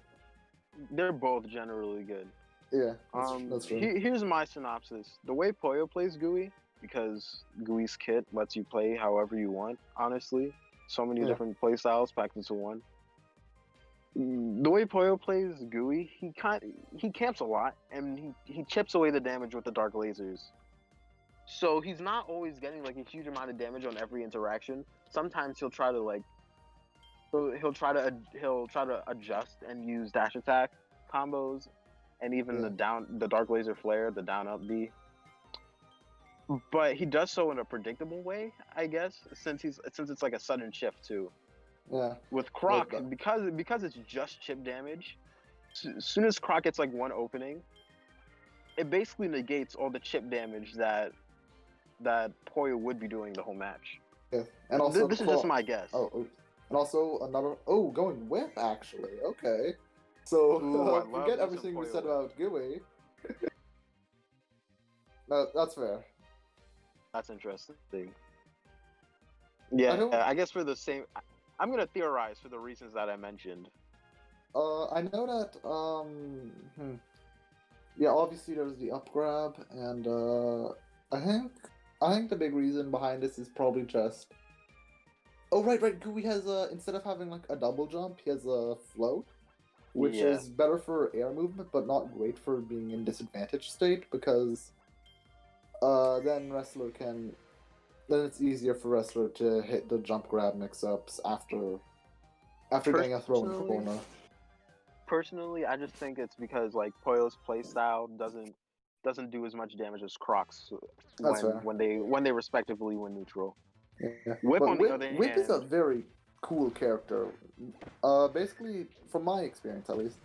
They're both generally good. Yeah, that's true. Here's my synopsis. The way Poyo plays Gooey, because Gooey's kit lets you play however you want, honestly. So many different play styles packed into one. The way Poyo plays Gooey, he camps a lot, and he chips away the damage with the dark lasers. So he's not always getting like a huge amount of damage on every interaction. Sometimes he'll try to he'll try to adjust and use dash attack combos, and even the dark laser flare, the down up B. But he does so in a predictable way, I guess, since it's like a sudden shift too. Yeah. With Croc, because it's just chip damage, as soon as Croc gets like one opening, it basically negates all the chip damage that Poyo would be doing the whole match. Yeah, and also this is just my guess. Oh, and also another. Oh, going whip actually. Okay, so forget everything we said about Gooey. No, that's fair. That's interesting. Yeah, I guess for the same. I'm gonna theorize for the reasons that I mentioned. I know that. Yeah, obviously there's the up grab, and I think the big reason behind this is probably just. Oh right. Gooey has instead of having like a double jump, he has a float, which is better for air movement, but not great for being in disadvantaged state because then it's easier for Wrestler to hit the jump grab mix-ups after getting a throw in corner. personally, I just think it's because like Poyo's playstyle doesn't do as much damage as Croc's That's fair. when they respectively win neutral. Yeah. Whip, But on the other Whip is a hand- very cool character. Basically, from my experience at least,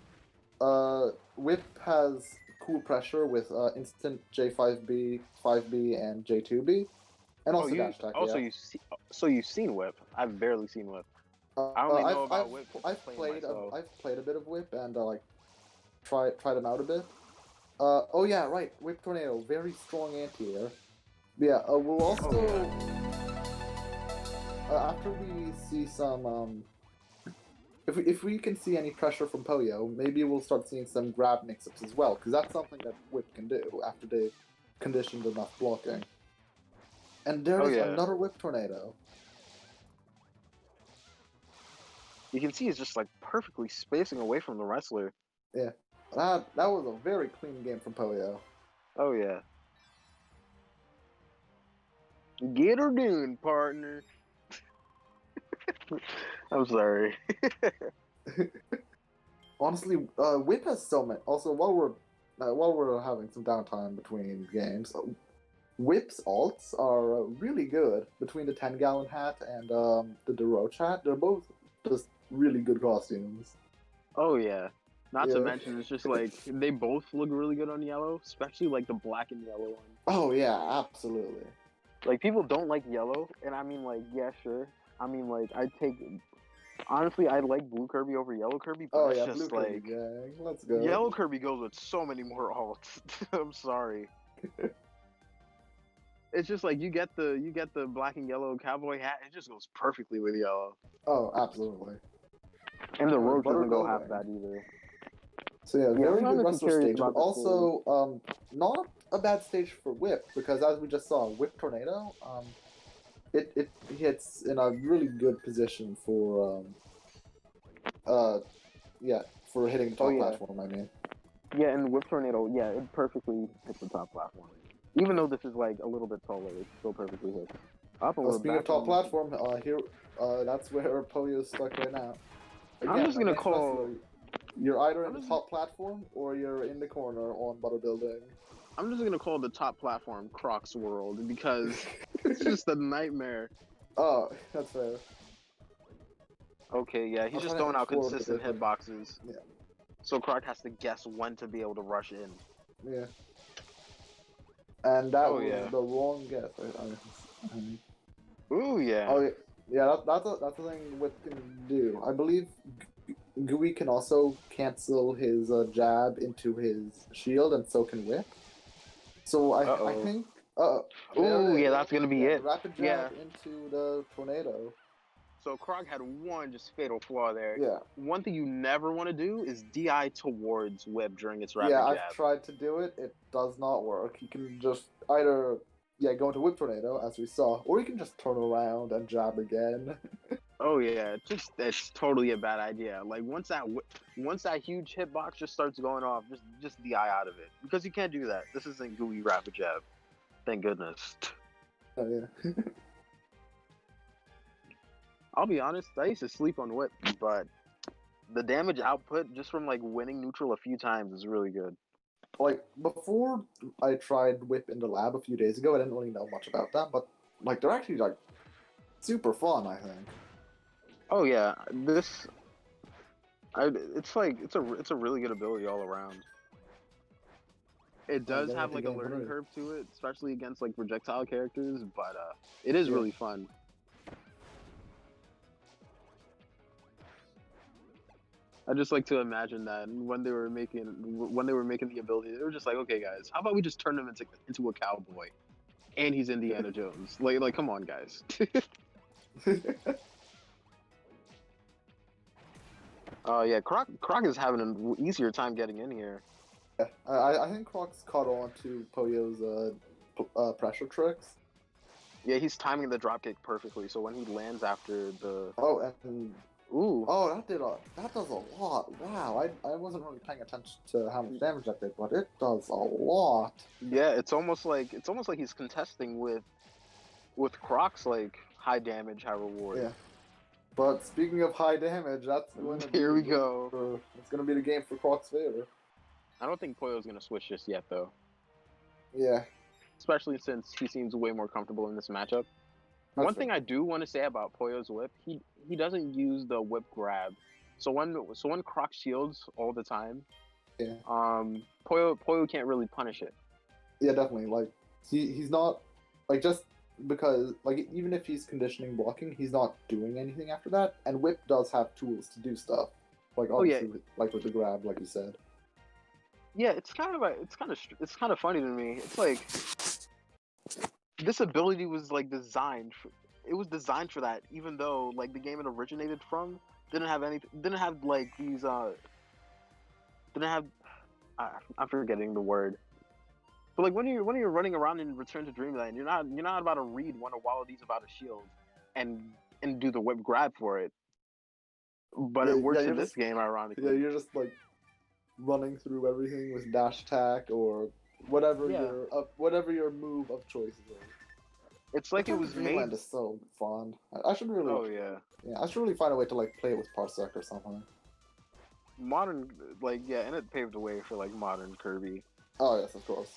Whip has cool pressure with instant J5B, 5B, and J2B, and also dash attack. Yeah. You've seen Whip. I've barely seen Whip. Uh, I only know I've, about I've, Whip. I've played myself. I've played a bit of Whip and like tried him out a bit. Oh yeah, right. Whip Tornado, very strong anti-air. Yeah. We'll also after we see some if we can see any pressure from Poyo, maybe we'll start seeing some grab mix-ups as well, because that's something that Whip can do after they've conditioned enough blocking. And there is another Whip Tornado. You can see he's just like perfectly spacing away from the wrestler. Yeah, that was a very clean game from Poyo. Oh yeah. Get her done, partner. I'm sorry. Honestly, Whip has so many. Also, while we're having some downtime between games, Whip's alts are really good. Between the 10-gallon hat and the Deroach hat, they're both just really good costumes. Oh yeah. Not to Yeah. mention, it's just like they both look really good on yellow, especially like the black and yellow one. Oh yeah, absolutely. Like people don't like yellow, and I mean like yeah, sure. I mean like honestly, I like blue Kirby over yellow Kirby, but Oh it's yeah, just Blue like Kirby gang. Let's go. yellow Kirby goes with so many more alts. I'm sorry. It's just like you get the black and yellow cowboy hat, it just goes perfectly with yellow. Oh, absolutely. And the roach butter doesn't go building. half bad either. So yeah, very I'm good honestly wrestler curious stage, but about the also not a bad stage for Whip, because as we just saw, Whip Tornado, it hits in a really good position for for hitting the top platform. I mean, Yeah, and Whip Tornado, yeah, it perfectly hits the top platform. Even though this is like a little bit taller, it still perfectly hits. Up and we're speaking of back top on- platform, that's where Polio's stuck right now. I'm just gonna against call- wrestler, you're either I'm in the just- top platform or you're in the corner on butter building. I'm just gonna call the top platform Croc's World because it's just a nightmare. Oh, that's fair. Okay, yeah, he's I'm just trying to throwing out explore consistent with it, hitboxes. Yeah. So Croc has to guess when to be able to rush in. Yeah. And that Oh, was yeah. the wrong guess. Ooh, yeah. Oh yeah, that's a thing Whip can do. I believe Gooey can also cancel his jab into his shield, and so can Whip. So I Uh-oh. think. Ooh, yeah, that's gonna be it. Rapid jab Yeah. into the tornado. So Croc had one just fatal flaw there. Yeah. One thing you never want to do is DI towards Whip during its rapid Yeah, jab. I've tried to do it. It does not work. You can just either go into Whip Tornado as we saw, or you can just turn around and jab again. Oh yeah, it's totally a bad idea. Like once that huge hitbox just starts going off, just DI out of it because you can't do that. This isn't gooey rapid jab. Thank goodness. Oh yeah. I'll be honest, I used to sleep on Whip, but the damage output just from like winning neutral a few times is really good. Like before I tried Whip in the lab a few days ago, I didn't really know much about them, but like they're actually like super fun, I think. Oh yeah, it's a really good ability all around. It does getting have into like a game learning three. curve to it, especially against like projectile characters, but it is Yeah. really fun. I just like to imagine that when they were making the ability, they were just like, okay, guys, how about we just turn him into a cowboy, and he's Indiana Jones. Like, come on, guys. Oh yeah, Croc is having an easier time getting in here. Yeah, I think Croc's caught on to Poyo's pressure tricks. Yeah, he's timing the dropkick perfectly, so when he lands after the Oh, and ooh, that does a lot. Wow, I wasn't really paying attention to how much damage that did, but it does a lot. yeah, it's almost like he's contesting with Croc's like high damage, high reward. Yeah. But speaking of high damage, that's going to be Here we go. It's going to be the game for Croc's favor. I don't think Poyo's gonna switch just yet, though. Yeah. Especially since he seems way more comfortable in this matchup. One thing I do want to say about Poyo's whip, he doesn't use the whip grab. So when Croc shields all the time, Yeah. Poyo can't really punish it. Yeah, definitely. Like he's not like just because like even if he's conditioning blocking, he's not doing anything after that. And whip does have tools to do stuff. Like obviously, like with the grab, like you said. Yeah, it's kind of funny to me. It's like this ability was like designed for that, even though like the game it originated from didn't have like these I'm forgetting the word. But like when you're running around in Return to Dreamland, you're not about to read one of Wallady's about a shield and do the whip grab for it. But it works in this game, ironically. Yeah, you're just like running through everything with dash attack or whatever your move of choice is. It's like it was made. Dreamland is so fun. I should really. Oh yeah. Yeah, I should really find a way to like play it with Parsec or something. Modern, and it paved the way for like modern Kirby. Oh yes, of course.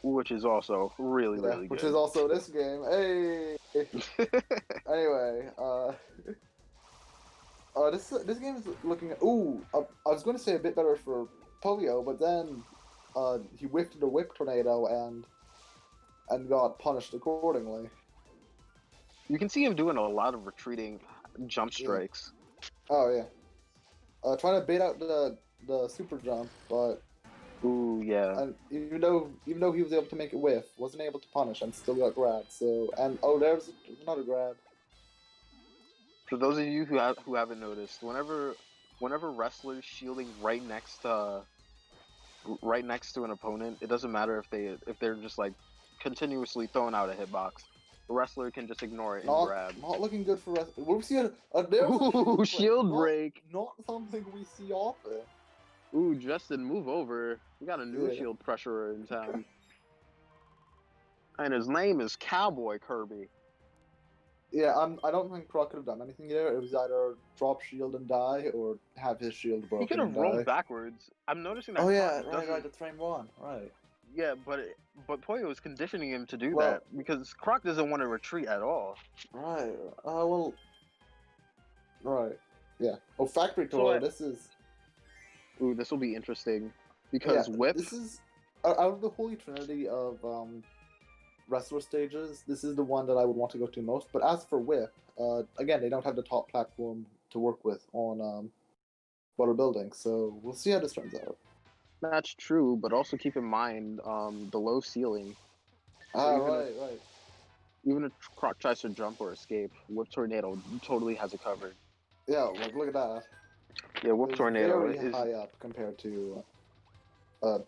Which is also really good. Which is also this game. Hey. Anyway, this game is looking. I was going to say a bit better for Poyo, but then he whiffed a whip tornado and got punished accordingly. You can see him doing a lot of retreating jump strikes. Oh yeah. Trying to bait out the super jump, but ooh yeah. And even though he was able to make it whiff, wasn't able to punish and still got grabbed. So there's another grab. For those of you who haven't noticed, whenever wrestlers shielding right next to an opponent, it doesn't matter if they're just like continuously throwing out a hitbox. The wrestler can just ignore it and grab. Not looking good for wrestling. We've seen a shield break. Not something we see often. Ooh, Justin, move over. We got a new shield pressurer in town. And his name is Cowboy Kirby. Yeah, I don't think Croc could have done anything there. It was either drop shield and die, or have his shield broken. He could have rolled backwards. I'm noticing that. Oh yeah, right. That's frame one, right? Yeah, but Poyo is conditioning him to do that because Croc doesn't want to retreat at all. Right. Right. Yeah. Oh, factory tour. This is. Ooh, this will be interesting because whip. This is out of the holy trinity of wrestler stages. This is the one that I would want to go to most. But as for whip, again, they don't have the top platform to work with on Butter Building, so we'll see how this turns out. That's true, but also keep in mind the low ceiling. Right. Even if Croc tries to jump or escape, Whip Tornado totally has it covered. Yeah, like look at that. Yeah, Whip Tornado is high up compared to.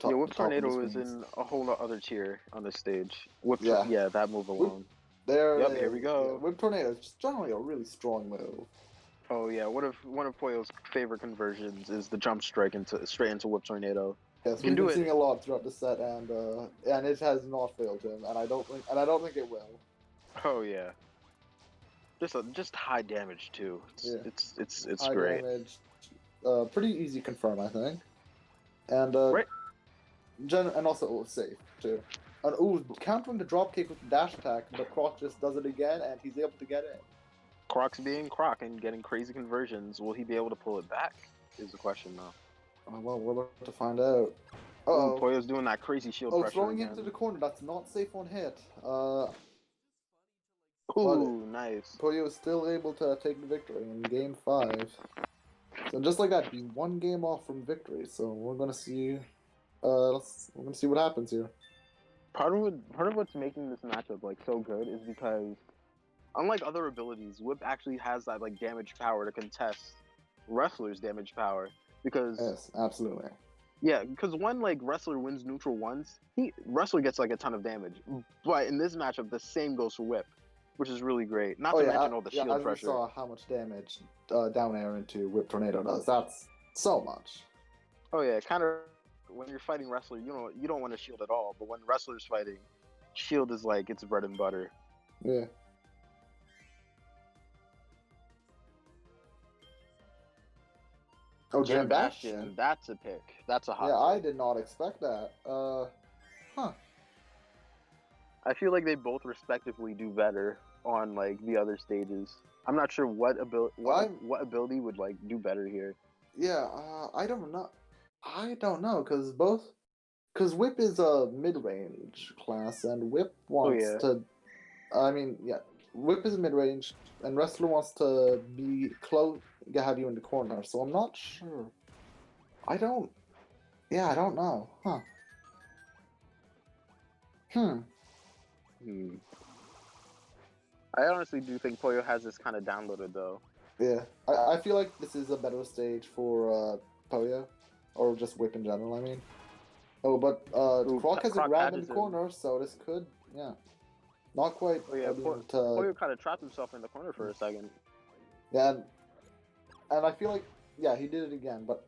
Whip Tornado is in a whole other tier on this stage. That move alone. Here we go. Yeah, Whip Tornado is just generally a really strong move. Oh yeah, one of Poyo's favorite conversions is the jump straight into Whip Tornado. Yes, we've been seeing a lot throughout the set, and it has not failed him, and I don't think it will. Oh yeah, just high damage too. It's high great. Damage, pretty easy confirm, I think, and right. And also safe too. And countering the drop kick with the dash attack, but Croc just does it again, and he's able to get in. Croc's being Croc and getting crazy conversions. Will he be able to pull it back? Is the question though. Well, we're about to find out. Oh, Poyo's doing that crazy shield pressure. Throwing him to the corner. That's not safe on hit. Nice. Poyo is still able to take the victory in Game 5. So just like that, he's one game off from victory. So we're gonna see. We're gonna see what happens here. Part of what's making this matchup like so good is because, unlike other abilities, Whip actually has that like damage power to contest wrestlers' damage power. Because yes, absolutely. Yeah, because when like wrestler wins neutral once, wrestler gets like a ton of damage. But in this matchup, the same goes for Whip, which is really great. Not to mention all the shield pressure. I saw how much damage down air into Whip Tornado does. That's so much. Oh yeah, kind of. When you're fighting wrestler, you don't want to shield at all. But when wrestler's fighting, shield is like its bread and butter. Yeah. Oh, Jam Jam Bastion. Bastion. That's a pick. That's a hot Yeah, I pick. did not expect that. Huh. I feel like they both respectively do better on like the other stages. I'm not sure what ability would like do better here. Yeah, I don't know. Because Whip is a mid-range class, and Whip wants yeah. to. I mean, yeah, Whip is a mid-range, and Wrestler wants to be close, have you in the corner. So I'm not sure. I don't. Yeah, I don't know. Huh. Hmm. I honestly do think Poyo has this kind of downloaded though. Yeah, I feel like this is a better stage for Poyo, or just Whip in general. I mean. Oh, but Croc has a Croc grab in the catches him. corner, so this could, yeah, not quite. Oh yeah, Poyo kind of trapped himself in the corner for a second. Yeah, and I feel like, yeah, he did it again, but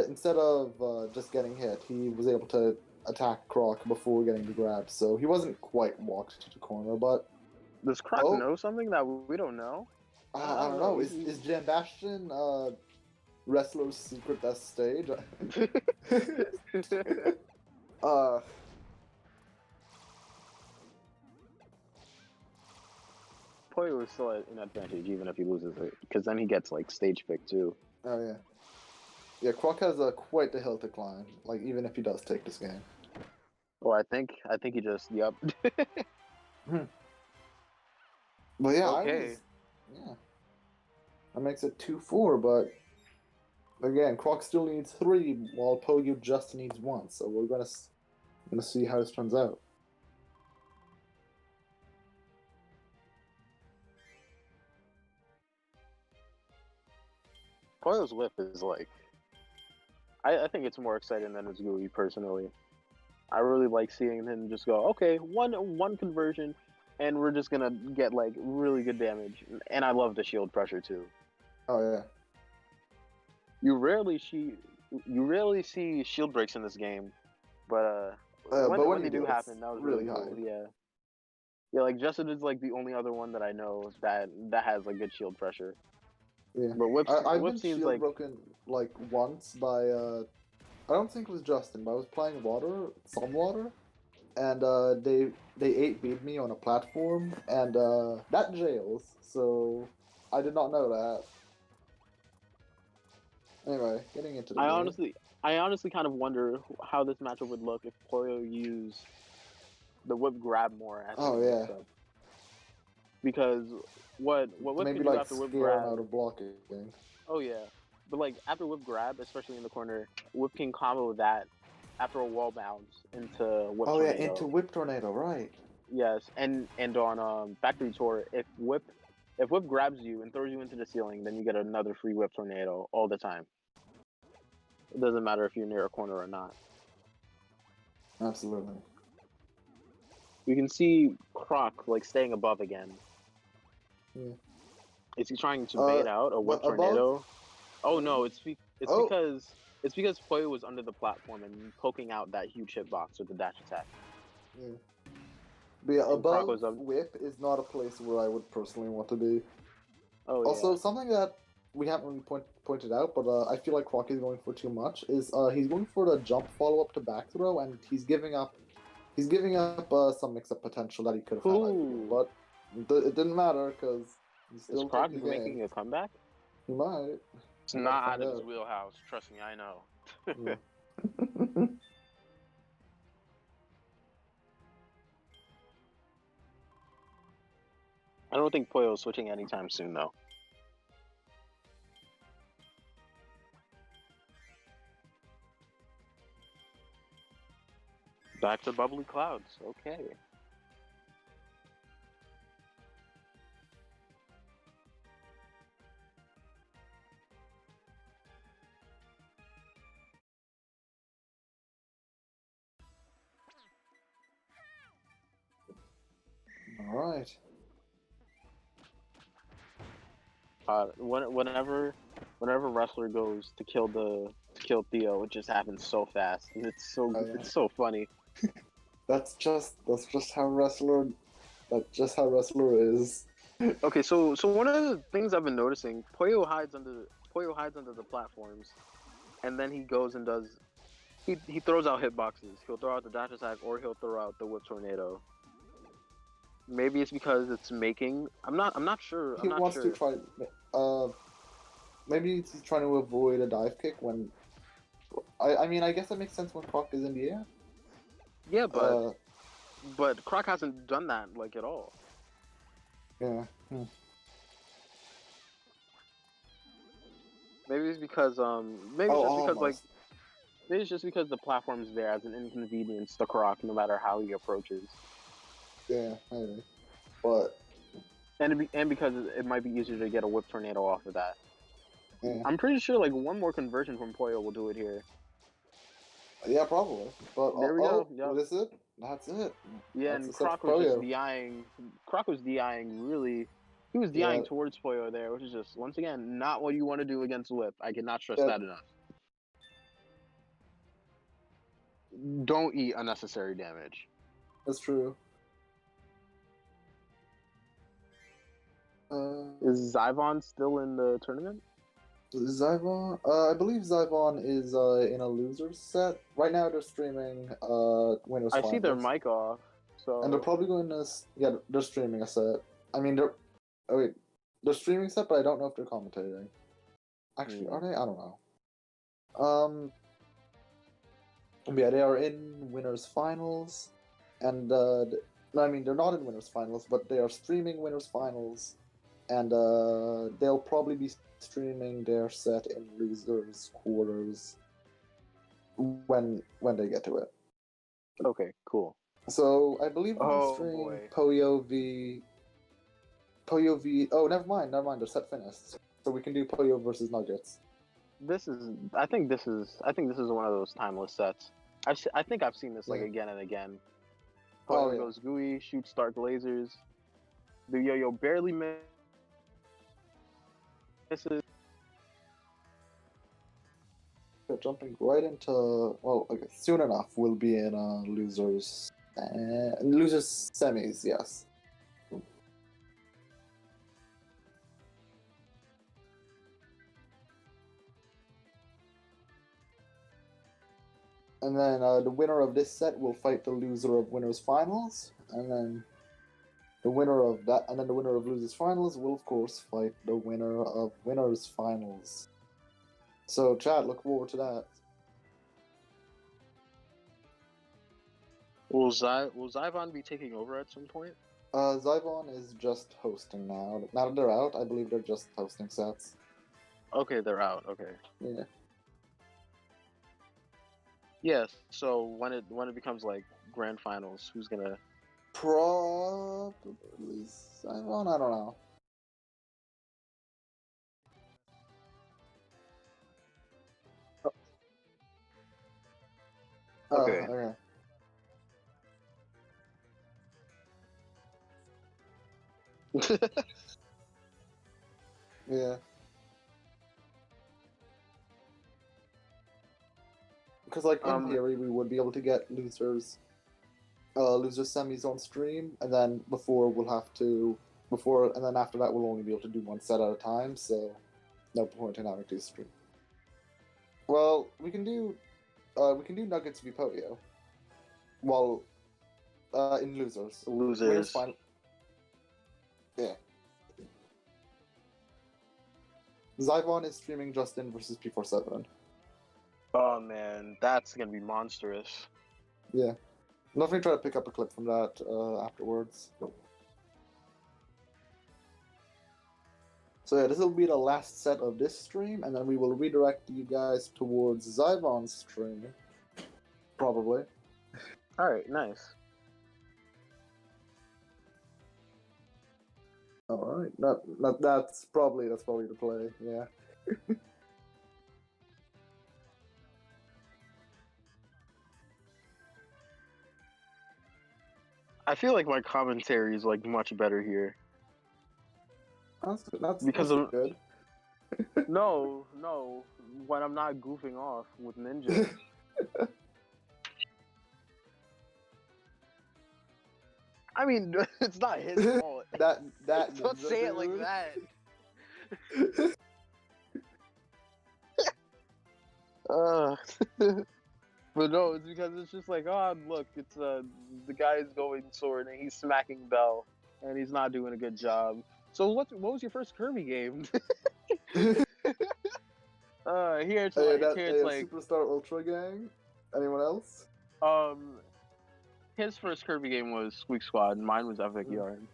instead of just getting hit, he was able to attack Croc before getting the grab, so he wasn't quite walked to the corner, but... Does Croc know something that we don't know? I don't know. Is Jam Bastion Wrestler's secret best stage? Poyo is still at an advantage even if he loses it, because then he gets like stage pick too. Oh yeah. Yeah, Croc has quite the hill to climb. Like even if he does take this game. Oh, I think he just But yeah, okay. That makes it 2-4, but again, Croc still needs 3, while Poyo just needs 1. So we're gonna see how this turns out. Poyo's whip is like, I think it's more exciting than his GUI personally. I really like seeing him just go, okay, one conversion, and we're just gonna get like really good damage. And I love the shield pressure too. Oh yeah. You rarely see shield breaks in this game, but when they do happen, that was really high. Cool. Yeah, like Justin is like the only other one that I know that has like good shield pressure. Yeah, but I've Whip been seems shield like broken like once by I don't think it was Justin, but I was playing some water, and they 8-beat me on a platform, and that jails. So I did not know that. Anyway, getting into the game. I honestly kind of wonder how this matchup would look if Poyo used the whip grab more. Because what Whip maybe can do like after whip scare grab? him out of blocking. Oh yeah, but like after whip grab, especially in the corner, Whip can combo that after a wall bounce into whip. Oh tornado. Yeah, into whip tornado, right? Yes, and on Factory Tour, if Whip grabs you and throws you into the ceiling, then you get another free whip tornado all the time. It doesn't matter if you're near a corner or not. Absolutely. You can see Croc like staying above again. Yeah. Is he trying to bait out a whip tornado? Oh no, it's because Poyo was under the platform and poking out that huge hitbox with the dash attack. Yeah. But yeah, above whip is not a place where I would personally want to be. Oh yeah. Also, something that we haven't really pointed out, but I feel like Croc is going for too much, is he's going for the jump follow-up to back throw, and he's giving up some mix-up potential that he could have had, but it didn't matter because he's still Is Croc making a comeback? He might. It's not out of his wheelhouse. Trust me, I know. Yeah. I don't think Poyo's switching anytime soon, though. Back to bubbly clouds. Okay. All right. Whenever Wrestler goes to kill Theo, it just happens so fast. It's so funny. That's just how Wrestler is. Okay, so one of the things I've been noticing, Poyo Poyo hides under the platforms, and then he goes and does. He throws out hitboxes. He'll throw out the dash attack, or he'll throw out the whip tornado. Maybe it's because it's making. I'm not sure. He wants to try. Maybe he's trying to avoid a dive kick when. I mean, I guess that makes sense when Croc is in the air. Yeah, but Croc hasn't done that like at all. Yeah. Maybe it's because maybe it's just because like maybe it's just because the platform's there as an inconvenience to Croc no matter how he approaches. Yeah, maybe. But And because it might be easier to get a whip tornado off of that. yeah. I'm pretty sure like one more conversion from Poyo will do it here. Yeah, probably. But There we go. Yep. What is it? That's it. Yeah, That's and the set Croc for was just Poyo. DIing. Croc was DIing really. He was DIing towards Poyo there, which is just once again not what you want to do against Whip. I cannot stress that enough. Don't eat unnecessary damage. That's true. Is Zyvon still in the tournament? Zyvon? I believe Zyvon is in a loser's set. Right now they're streaming winners I finals. see their mic off, so... And they're probably going to... Yeah, they're streaming a set. I mean, they're... Oh, wait. They're streaming a set, but I don't know if they're commentating. Actually, are they? I don't know. Yeah, they are in winners finals. And, I mean, they're not in winners finals, but they are streaming winners finals. And they'll probably be streaming their set in losers quarters when they get to it. Okay, cool. So I believe we'll stream Poyo v. Oh, never mind. Their set finished, so we can do Poyo versus Nuggets. I think this is one of those timeless sets. I think I've seen this like again and again. Poyo goes gooey, shoots dark lasers. The yo-yo barely misses. We're jumping right into okay, soon enough we'll be in losers semis, yes. And then the winner of this set will fight the loser of winners finals, and then the winner of that, and then the winner of losers finals will of course fight the winner of winners finals. So, chat, look forward to that. Will Zyvon be taking over at some point? Zyvon is just hosting now. Now that they're out, I believe they're just hosting sets. Okay, they're out. Okay. Yeah. Yes. So when it becomes like grand finals, who's gonna? Probably Zyvon. I don't know. Okay. Okay. Yeah. Because, like, in theory, we would be able to get losers semis on stream, and then and then after that, we'll only be able to do one set at a time, so no point in having to stream. Well, we can do Nuggets v Poyo. Well, in losers. Losers. Yeah. Zyvon is streaming Justin versus P47. Oh man, that's gonna be monstrous. Yeah. I'm definitely try to pick up a clip from that afterwards. So yeah, this will be the last set of this stream, and then we will redirect you guys towards Zyvon's stream. Probably. Alright, nice. Alright. That's probably the play, yeah. I feel like my commentary is like much better here. That's Because of good. No, when I'm not goofing off with Ninja. I mean, it's not his fault. that Don't say it like that. But no, it's because it's just like, oh, look, it's the guy's going sword and he's smacking Bell, and he's not doing a good job. So what was your first Kirby game? Here it's like, Superstar Ultra Gang. Anyone else? His first Kirby game was Squeak Squad, and mine was Epic Yarn.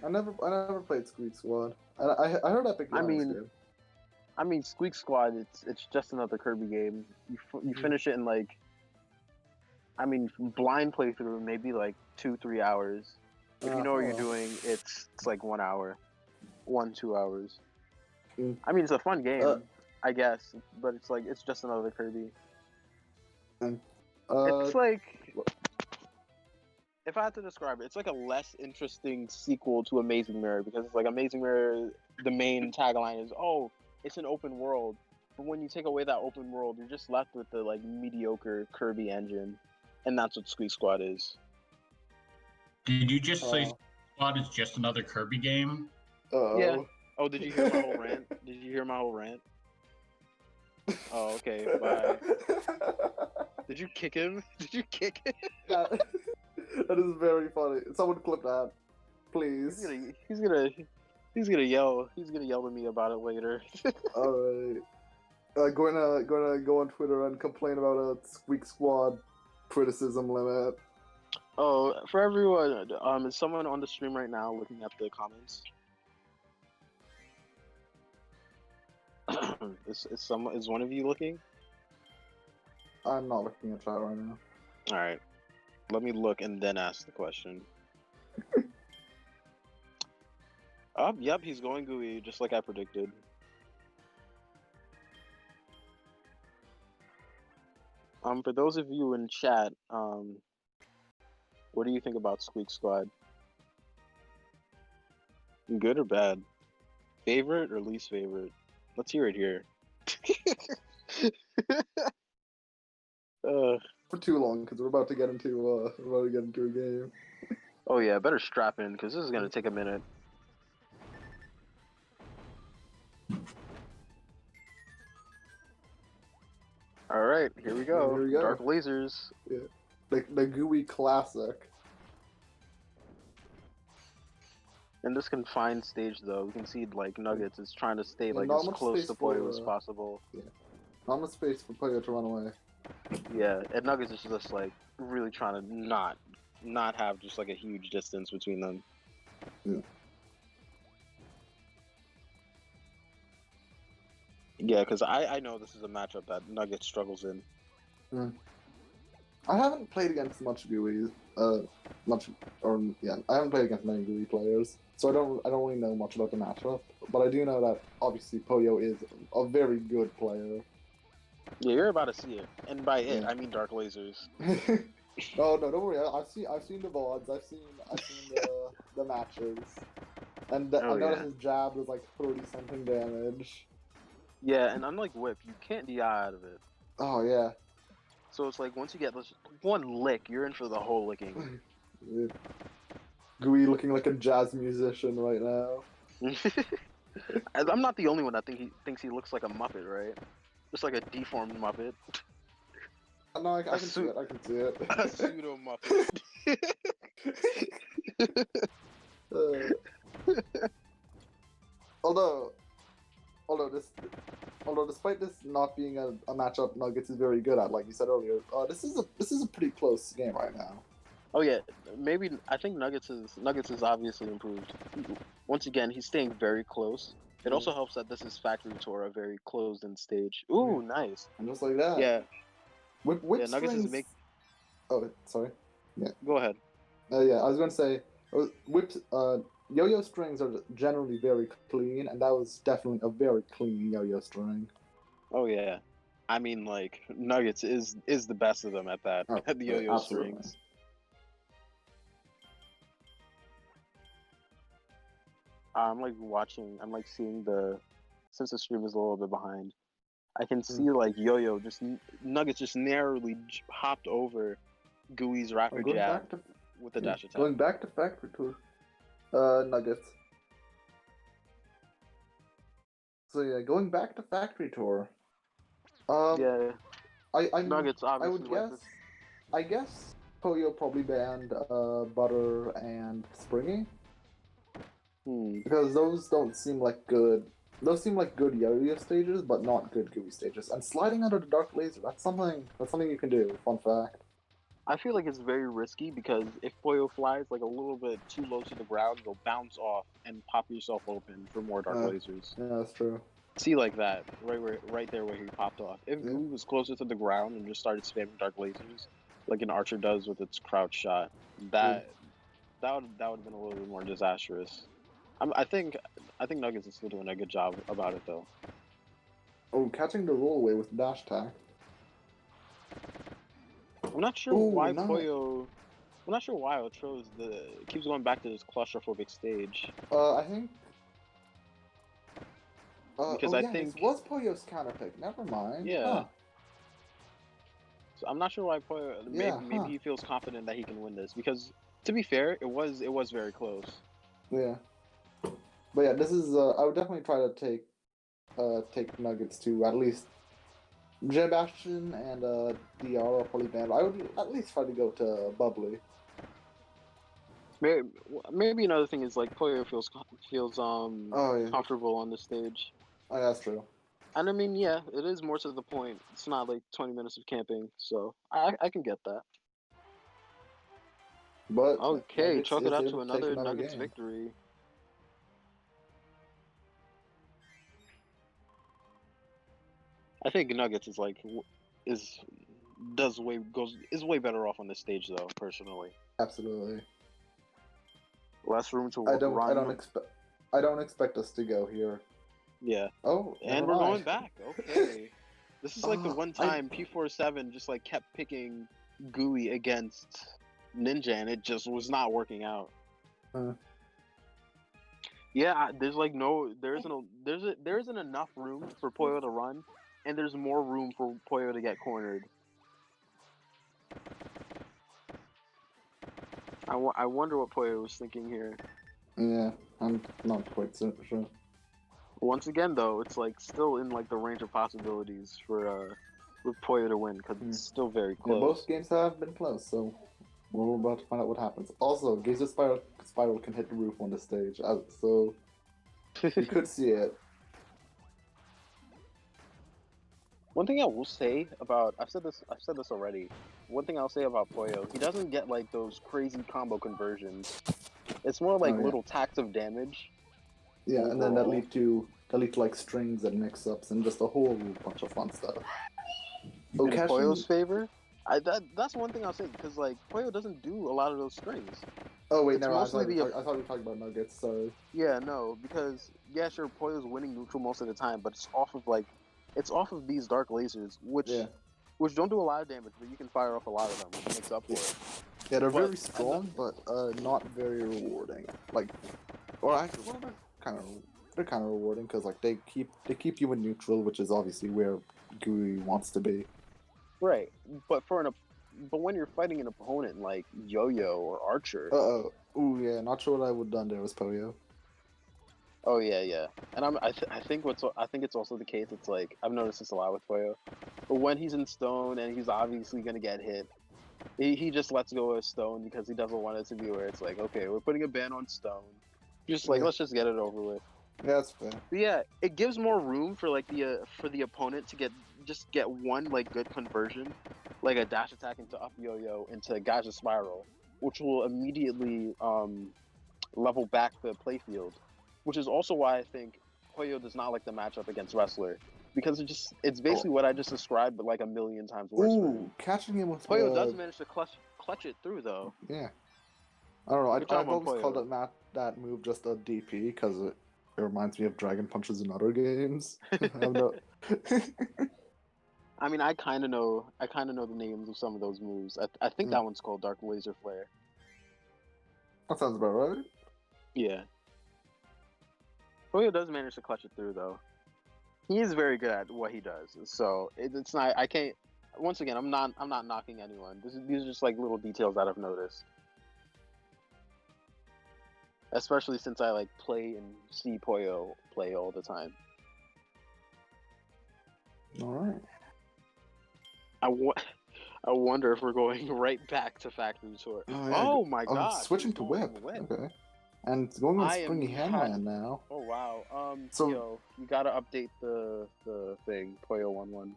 I never played Squeak Squad. I heard Epic Yarn was good. I mean, Squeak Squad, it's just another Kirby game. You finish it in like, I mean, blind playthrough, maybe like 2-3 hours. If you know what you're doing, it's like 1 hour, 1-2 hours. I mean, it's a fun game, I guess, but it's just another Kirby. It's like, if I had to describe it, it's like a less interesting sequel to Amazing Mirror, because it's like Amazing Mirror, the main tagline is, oh, it's an open world. But when you take away that open world, you're just left with the like mediocre Kirby engine, and that's what Squeak Squad is. Did you just say Squad is just another Kirby game? Yeah. Oh, did you hear my whole rant? Did you hear my whole rant? Oh, okay. Bye. Did you kick him? Did you kick him? That is very funny. Someone clip that, please. He's gonna yell. He's gonna yell at me about it later. All right. Going to go on Twitter and complain about a Squeak Squad criticism limit. Oh, for everyone, is someone on the stream right now looking at the comments? Is one of you looking? I'm not looking at chat right now. All right, let me look and then ask the question. Yep, he's going gooey, just like I predicted. For those of you in chat, what do you think about Squeak Squad? Good or bad? Favorite or least favorite? Let's hear it here. For too long, because we're about to get into a game. Oh yeah, better strap in, because this is gonna take a minute. All right, here we go. Here we go. Dark lasers. Yeah, the gooey classic. In this confined stage, though, we can see like Nuggets is trying to stay like as close to Poyo as possible. Yeah, not much space for Poyo to run away. Yeah, and Nuggets is just like really trying to not have just like a huge distance between them. Yeah. Yeah, because I know this is a matchup that Nuggets struggles in. I haven't played against much gooey, I haven't played against many gooey players, so I don't really know much about the matchup. But I do know that obviously Poyo is a very good player. Yeah, you're about to see it, and by it I mean Dark Lasers. Oh no, don't worry. I've seen the VODs. I've seen the matches, and I know that his jab does like 30-something damage. Yeah, and unlike Whip, you can't DI out of it. Oh yeah. So it's like once you get this one lick, you're in for the whole licking. Yeah. Gooey looking like a jazz musician right now. I'm not the only one that thinks he looks like a Muppet, right? Just like a deformed Muppet. No, I can see it. I can see it. A pseudo Muppet. Although despite this not being a matchup Nuggets is very good at, like you said earlier, this is a pretty close game right now. Oh yeah, maybe I think Nuggets is obviously improved. Once again, he's staying very close. It also helps that this is Factory Tour, a very closed-in stage. Ooh, nice. And just like that. Yeah. Whip Nuggets strings... is Oh, sorry. Yeah. Go ahead. Yeah, I was going to say, yo-yo strings are generally very clean, and that was definitely a very clean yo-yo string. Oh yeah, I mean like Nuggets is the best of them at that, at the yo-yo strings. I'm like seeing since the stream is a little bit behind, I can see like yo-yo Nuggets just narrowly hopped over Gooey's rapid jab with the dash attack. Going back to Factory Tour. Nuggets. So yeah, going back to Factory Tour. Yeah. I Nuggets I obviously would like guess. this. I guess Poyo probably banned Butter and Springy because those don't seem like good. Those seem like good yo-yo stages, but not good gooey stages. And sliding under the dark laser, that's something you can do. Fun fact. I feel like it's very risky because if Poyo flies like a little bit too low to the ground, you'll bounce off and pop yourself open for more dark lasers. Yeah, that's true. See, like that, right there where he popped off. If Yeah. Gooey was closer to the ground and just started spamming dark lasers, like an archer does with its crouch shot, that would have been a little bit more disastrous. I think Nuggets is still doing a good job about it though. Oh, catching the rollaway with dash attack. I'm not sure Ooh, why nice. Poyo. I'm not sure why Otro's keeps going back to this claustrophobic stage. I think. Because oh I yeah, think this was Poyo's counter pick. Never mind. Yeah. Huh. So I'm not sure why Poyo. Maybe he feels confident that he can win this because, to be fair, it was very close. Yeah. But yeah, this is. I would definitely try to take Nuggets to at least J Bastion and DR are probably banned. I would at least try to go to Bubbly. Maybe another thing is like Poyo feels Oh yeah. comfortable on the stage. Oh, yeah, that's true. And I mean, yeah, it is more to the point. It's not like 20 minutes of camping, so I can get that. But Okay, Nuggets chalk it is up able to to take another Nuggets game. victory. I think Nuggets is like is way better off on this stage though, personally. Absolutely. Less room to I run. don't expect us to go here. Yeah. Oh, And we're going back. Okay. This is like the one I- time P47 just like kept picking Gooey against Ninja and it just was not working out. Yeah, there's like there isn't enough room for Poyo to run, and there's more room for Poyo to get cornered. I wonder what Poyo was thinking here. Yeah, I'm not quite so sure. Once again, though, it's like still in like the range of possibilities for Poyo to win because it's still very Yeah, close. both games have been close, so we're about to find out what happens. Also, Gazer Spiral can hit the roof on the stage, so you could see it. One thing I will say about I've said this already. One thing I'll say about Poyo, he doesn't get like those crazy combo conversions. It's more like little tacks of damage. Yeah, and then that overall. lead to like strings and mix-ups and just a whole bunch of fun stuff. Oh, In catching... Poyo's favor, that's one thing I'll say because like Poyo doesn't do a lot of those strings. Oh wait, It's no, I thought mostly you were talking about Nuggets. Sorry. Yeah, no, because yeah, sure, Poyo's winning neutral most of the time, but it's off of these dark lasers, which don't do a lot of damage, but you can fire off a lot of them, which makes up for it. Yeah, they're very strong, but not very rewarding. Like, or actually, well, they're kind of rewarding because like they keep you in neutral, which is obviously where Gooey wants to be. Right, but when you're fighting an opponent like Yo-Yo or Archer. Ooh, yeah, not sure what I would have done there with Poyo. Oh yeah, and I think it's also the case. It's like I've noticed this a lot with Poyo, but when he's in stone and he's obviously gonna get hit, he just lets go of stone because he doesn't want it to be where it's like, okay, we're putting a ban on stone, just like let's just get it over with. Yeah, that's fair. But yeah, it gives more room for like for the opponent to get one like good conversion, like a dash attack into up yo-yo into Gaja spiral, which will immediately level back the playfield. Which is also why I think Poyo does not like the matchup against Wrestler. Because it's basically what I just described, but like a million times worse. Ooh, catching him with Poyo does manage to clutch it through though. Yeah. I don't know. I've always Poyo. called that move just a DP because it reminds me of Dragon Punches in other games. I mean, I kind of know the names of some of those moves. I think that one's called Dark Laser Flare. That sounds about right. Yeah. Poyo does manage to clutch it through, though. He is very good at what he does. So it's not. I can't. Once again, I'm not knocking anyone. These are just like little details that I've noticed. Especially since I like play and see Poyo play all the time. All right. I wonder if we're going right back to Factory Tour. Oh, yeah, Oh my I'm gosh. switching he's to going whip. Okay. And it's going with I am Springy not- Handland now. Oh wow. So- Yo, you gotta update the thing, Poyo 1-1.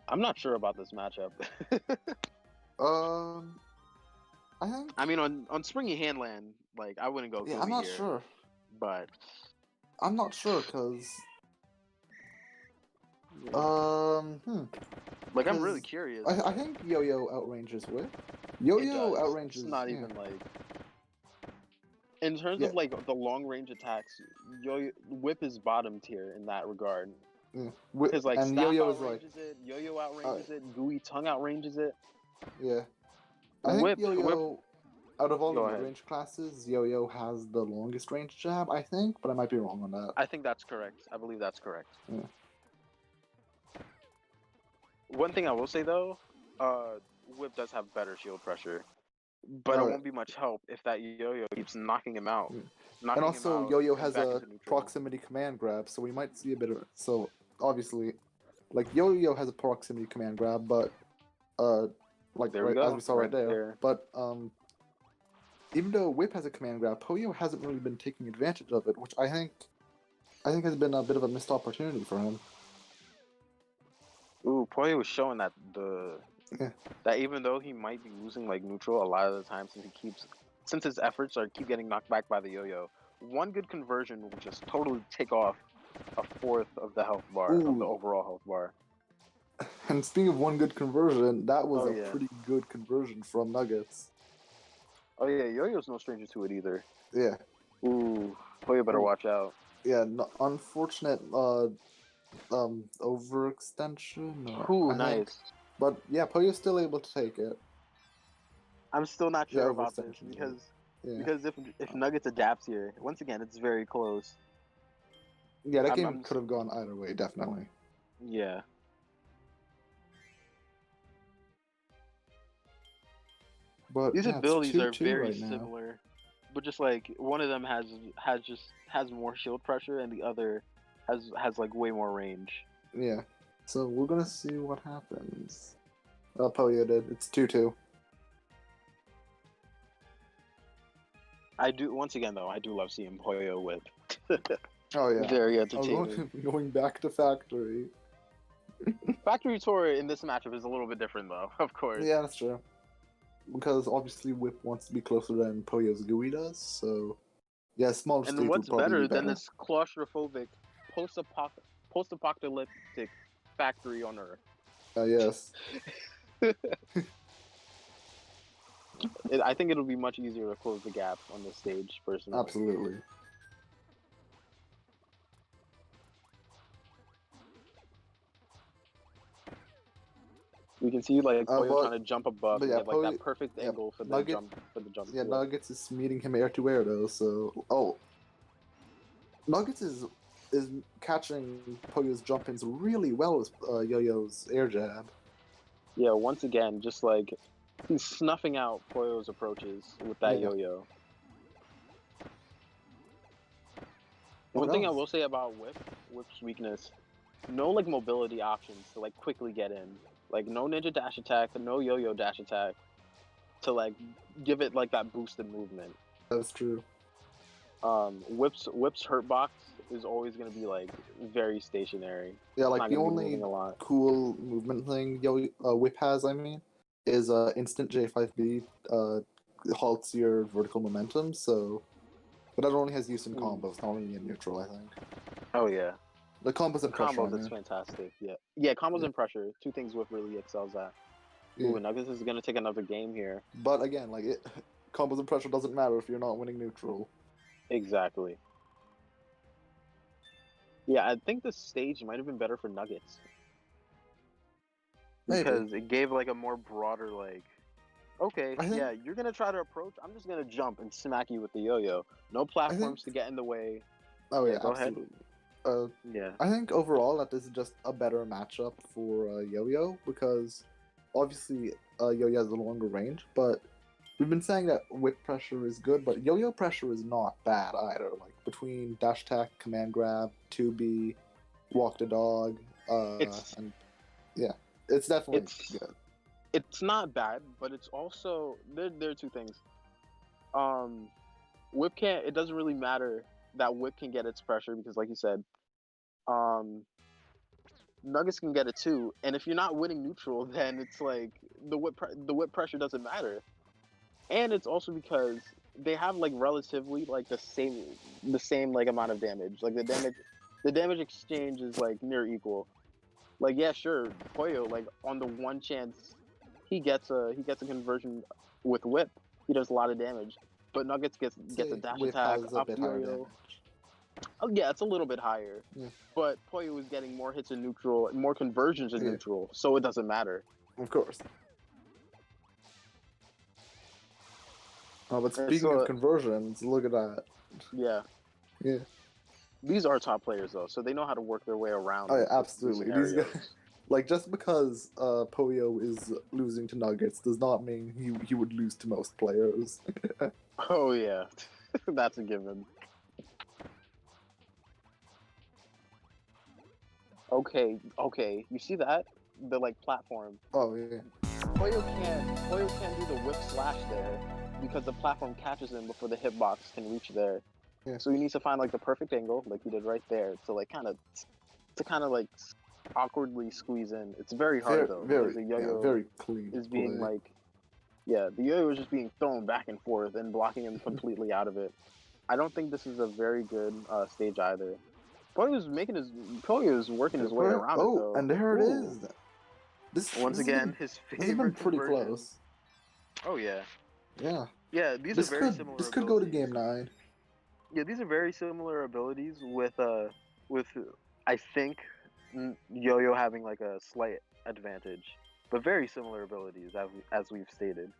I'm not sure about this matchup. I think. I mean, on Springy Handland, like I wouldn't go. Yeah, Gooey I'm not here, sure. but I'm not sure because. like I'm really 'cause curious. I think Yo-Yo outranges whip. Yo-Yo It does. outranges. It's not yeah. even like. In terms Yeah. of like the long range attacks, Whip is bottom tier in that regard. Yeah. Because like and Staff Yo-Yo is like, outranges it, Yo-Yo outranges it, Gooey Tongue outranges it. yeah. I think Whip, Yo-Yo, out of all Go the ahead. range classes, Yo-Yo has the longest range jab, I think, but I might be wrong on that. I think that's correct. I believe that's correct. Yeah. One thing I will say though, Whip does have better shield pressure, but it Alright. won't be much help if that Yo-Yo keeps knocking him out. Yeah. Knocking And him also, out Yo-Yo and has back a into neutral. proximity command grab, so we might see a bit of. So obviously, like Yo-Yo has a proximity command grab, but like There we right, go, as we saw right there. there. But even though Whip has a command grab, Poyo hasn't really been taking advantage of it, which I think has been a bit of a missed opportunity for him. Ooh, Poyo was showing that Yeah. that even though he might be losing like neutral a lot of the time since his efforts keep getting knocked back by the Yo-Yo, one good conversion will just totally take off a fourth of the health bar of Ooh. the overall health bar. And speaking of one good conversion, that was Oh, a yeah. pretty good conversion from Nuggets. Oh yeah, Yo-Yo's no stranger to it either. Yeah. Ooh, Poyo better Ooh. watch out. Yeah, unfortunate overextension. Ooh, I think. nice. But yeah, Poyo's still able to take it. I'm still not Yeah, sure about this overextension, because Yeah. if Nuggets adapts here, once again it's very close. Yeah, that I'm- game I'm- could have gone either way, definitely. Yeah. But These yeah, it's abilities are 2-2 very right now. similar, but just like one of them has more shield pressure and the other has like way more range. Yeah. So we're gonna see what happens. Oh, Poyo did. It's 2-2. I do once again though. I do love seeing Poyo whip. Oh yeah. Very Oh, entertaining. going back to factory. Factory Tour in this matchup is a little bit different though, of course. Yeah, that's true. Because obviously Whip wants to be closer than Poyo's Gooey does, so yeah, smaller stage And what's would probably better be better. than this claustrophobic post-apocalyptic factory on Earth? Yes. I think it'll be much easier to close the gap on this stage, personally. Absolutely. We can see like Poyo but- trying to jump above but and yeah, get like that Poyo- perfect yeah, angle for the Nugget- jump Yeah, field. Nuggets is meeting him air to air though, so Nuggets is catching Poyo's jump ins really well with Yo-Yo's air jab. Yeah, once again, just like he's snuffing out Poyo's approaches with that Yeah. yo-yo. Oh, One that thing I was- will say about Whip's weakness, no like mobility options to like quickly get in. Like no ninja dash attack, no yo-yo dash attack to like give it like that boosted movement. That's true. Whip's hurt box is always gonna be like very stationary. Yeah, It's like not the gonna be only moving a lot. cool movement thing Whip has, I mean, is instant J5B halts your vertical momentum, so but that only has use in combos, not only in neutral, I think. Oh yeah. The combos and pressure, Combos I is mean. fantastic. Yeah, combos Yeah. and pressure. Two things Whip really excels at. Yeah. Ooh, Nuggets is gonna take another game here. But again, like combos and pressure doesn't matter if you're not winning neutral. Exactly. Yeah, I think the stage might have been better for Nuggets. Maybe. Because it gave like a more broader like, okay, I think- yeah, you're gonna try to approach. I'm just gonna jump and smack you with the yo-yo. No platforms to get in the way. Oh Yeah, yeah, go ahead. absolutely. Yeah. I think overall that this is just a better matchup for Yo-Yo because obviously Yo-Yo has a longer range, but we've been saying that whip pressure is good, but Yo-Yo pressure is not bad either. Like between dash attack, command grab, 2B, walk the dog, It's- and yeah, It's definitely It's good. it's not bad, but it's also there are two things. Whip can't. It doesn't really matter that Whip can get its pressure because, like you said, um, Nuggets can get it too. And if you're not winning neutral, then it's like the whip pressure doesn't matter. And it's also because they have like relatively like the same like amount of damage. Like the damage exchange is like near equal. Like yeah, sure, Poyo like on the one chance he gets a conversion with Whip, he does a lot of damage. But Nuggets gets a Say dash Whip attack, has a up bit higher yo-yo. damage. Oh yeah, it's a little bit higher. Yeah. But Poyo is getting more hits in neutral, more conversions in Yeah. neutral, so it doesn't matter. Of course. Oh, but And speaking so, of conversions, look at that. yeah, Yeah. these are top players though, so they know how to work their way around. Oh, yeah, these absolutely. These scenarios. guys, like, just because Poyo is losing to Nuggets does not mean he would lose to most players. Oh yeah, that's a given. Okay, you see that? The like platform. Oh yeah. Poyo can't do the whip slash there because the platform catches him before the hitbox can reach there. Yeah. So he needs to find like the perfect angle, like he did right there, to like kind of like awkwardly squeeze in. It's very hard though because the yo-yo very clean. is being play. like, yeah, the yo-yo is just being thrown back and forth and blocking him completely out of it. I don't think this is a very good stage either. Poyo's working his way around it though. and there it Ooh. is. This Once this again, has his been, this has been favorite pretty conversion. close. Oh yeah, Yeah. yeah. These This are very could similar. this could go to abilities. game 9. Yeah, these are very similar abilities with I think Yo-Yo having like a slight advantage, but very similar abilities as we've stated.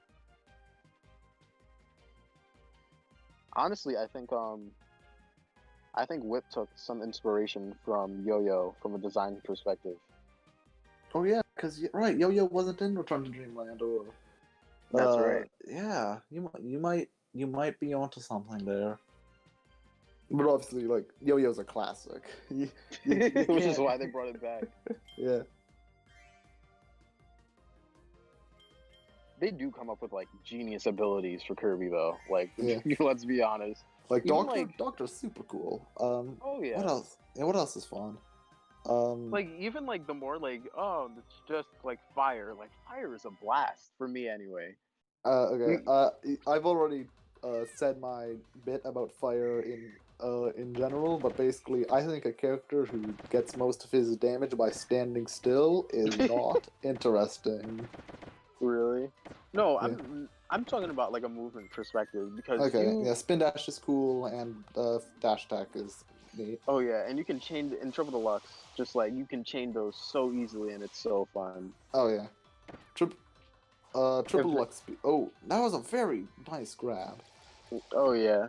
Honestly, I think Whip took some inspiration from Yo-Yo from a design perspective. Oh yeah, because right, Yo-Yo wasn't in Return to Dreamland or. That's right. Yeah, you might be onto something there. But obviously, like Yo-Yo's a classic. You Which is can't- why they brought it back. Yeah. They do come up with like genius abilities for Kirby though. Like, Yeah. let's be honest. Like Even, Doctor's super cool. Oh yeah. What else? Yeah, what else is fun? Like even like the more like it's just like fire. Like fire is a blast for me anyway. Okay. I've already said my bit about fire in general, but basically, I think a character who gets most of his damage by standing still is not interesting. Really? No, Yeah. I'm talking about like a movement perspective because Okay, yeah, spin dash is cool, and dash attack is neat. Oh yeah, and you can chain in Triple Deluxe. Just like you can chain those so easily, and it's so fun. Oh yeah, triple If- Lux. Oh, that was a very nice grab. Oh yeah.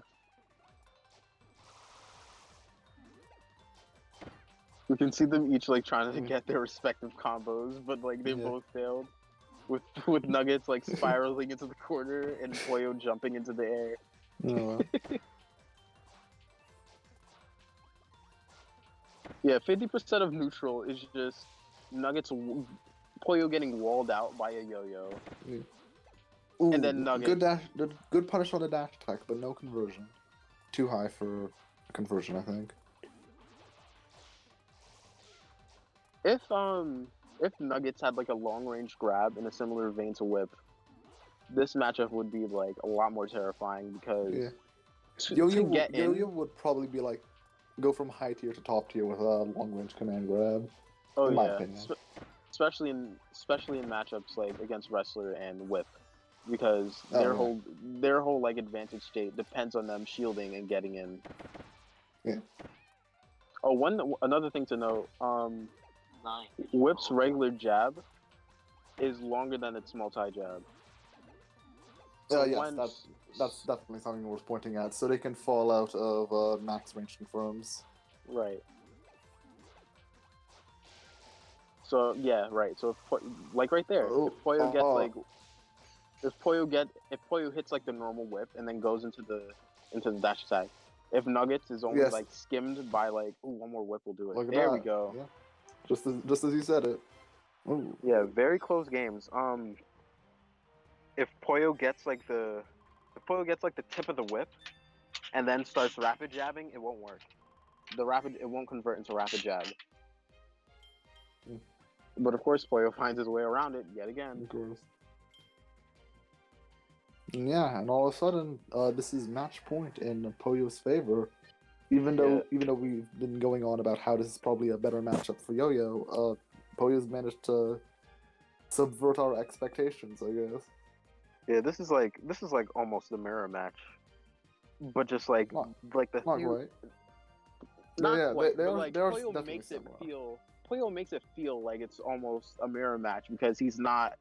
You can see them each like trying to get their respective combos, but like they Yeah. both failed. With Nuggets like spiraling into the corner and Poyo jumping into the air. Oh, Yeah, 50% of neutral is just Nuggets Poyo getting walled out by a yo-yo. Ooh, And then Nugget. good punish on the dash attack, but no conversion. Too high for conversion, I think. If Nuggets had like a long range grab in a similar vein to Whip, this matchup would be like a lot more terrifying because Yeah. to Yo-Yo get in, Yo-Yo would probably be like go from high tier to top tier with a long range command grab. oh in my yeah, opinion. especially in matchups like against Wrestler and Whip, because Oh, their whole like advantage state depends on them shielding and getting in. Yeah. Oh, another thing to note, Whip's regular jab is longer than its multi jab. Yes, that's definitely something worth pointing at. So they can fall out of max range confirms. Right. So yeah, right. So like right there, Oh, if Poyo gets oh. like, if Poyo hits like the normal whip and then goes into the dash attack, if Nuggets is only Yes. like skimmed by like one more whip will do it. Look at There that. we go. Yeah. Just as you said it. Ooh. Yeah, very close games. If Poyo gets like the tip of the whip and then starts rapid jabbing, it won't work. It won't convert into rapid jab. Mm. But of course, Poyo finds his way around it yet again. Of course. Yeah, and all of a sudden, this is match point in Poyo's favor. Even though we've been going on about how this is probably a better matchup for Yo-Yo, Poyo's managed to subvert our expectations, I guess. Yeah, this is like almost a mirror match, but just like Not- the Not few, quite. not Yeah, quite, they but are- like they are Poyo definitely makes it similar. feel like it's almost a mirror match because he's not.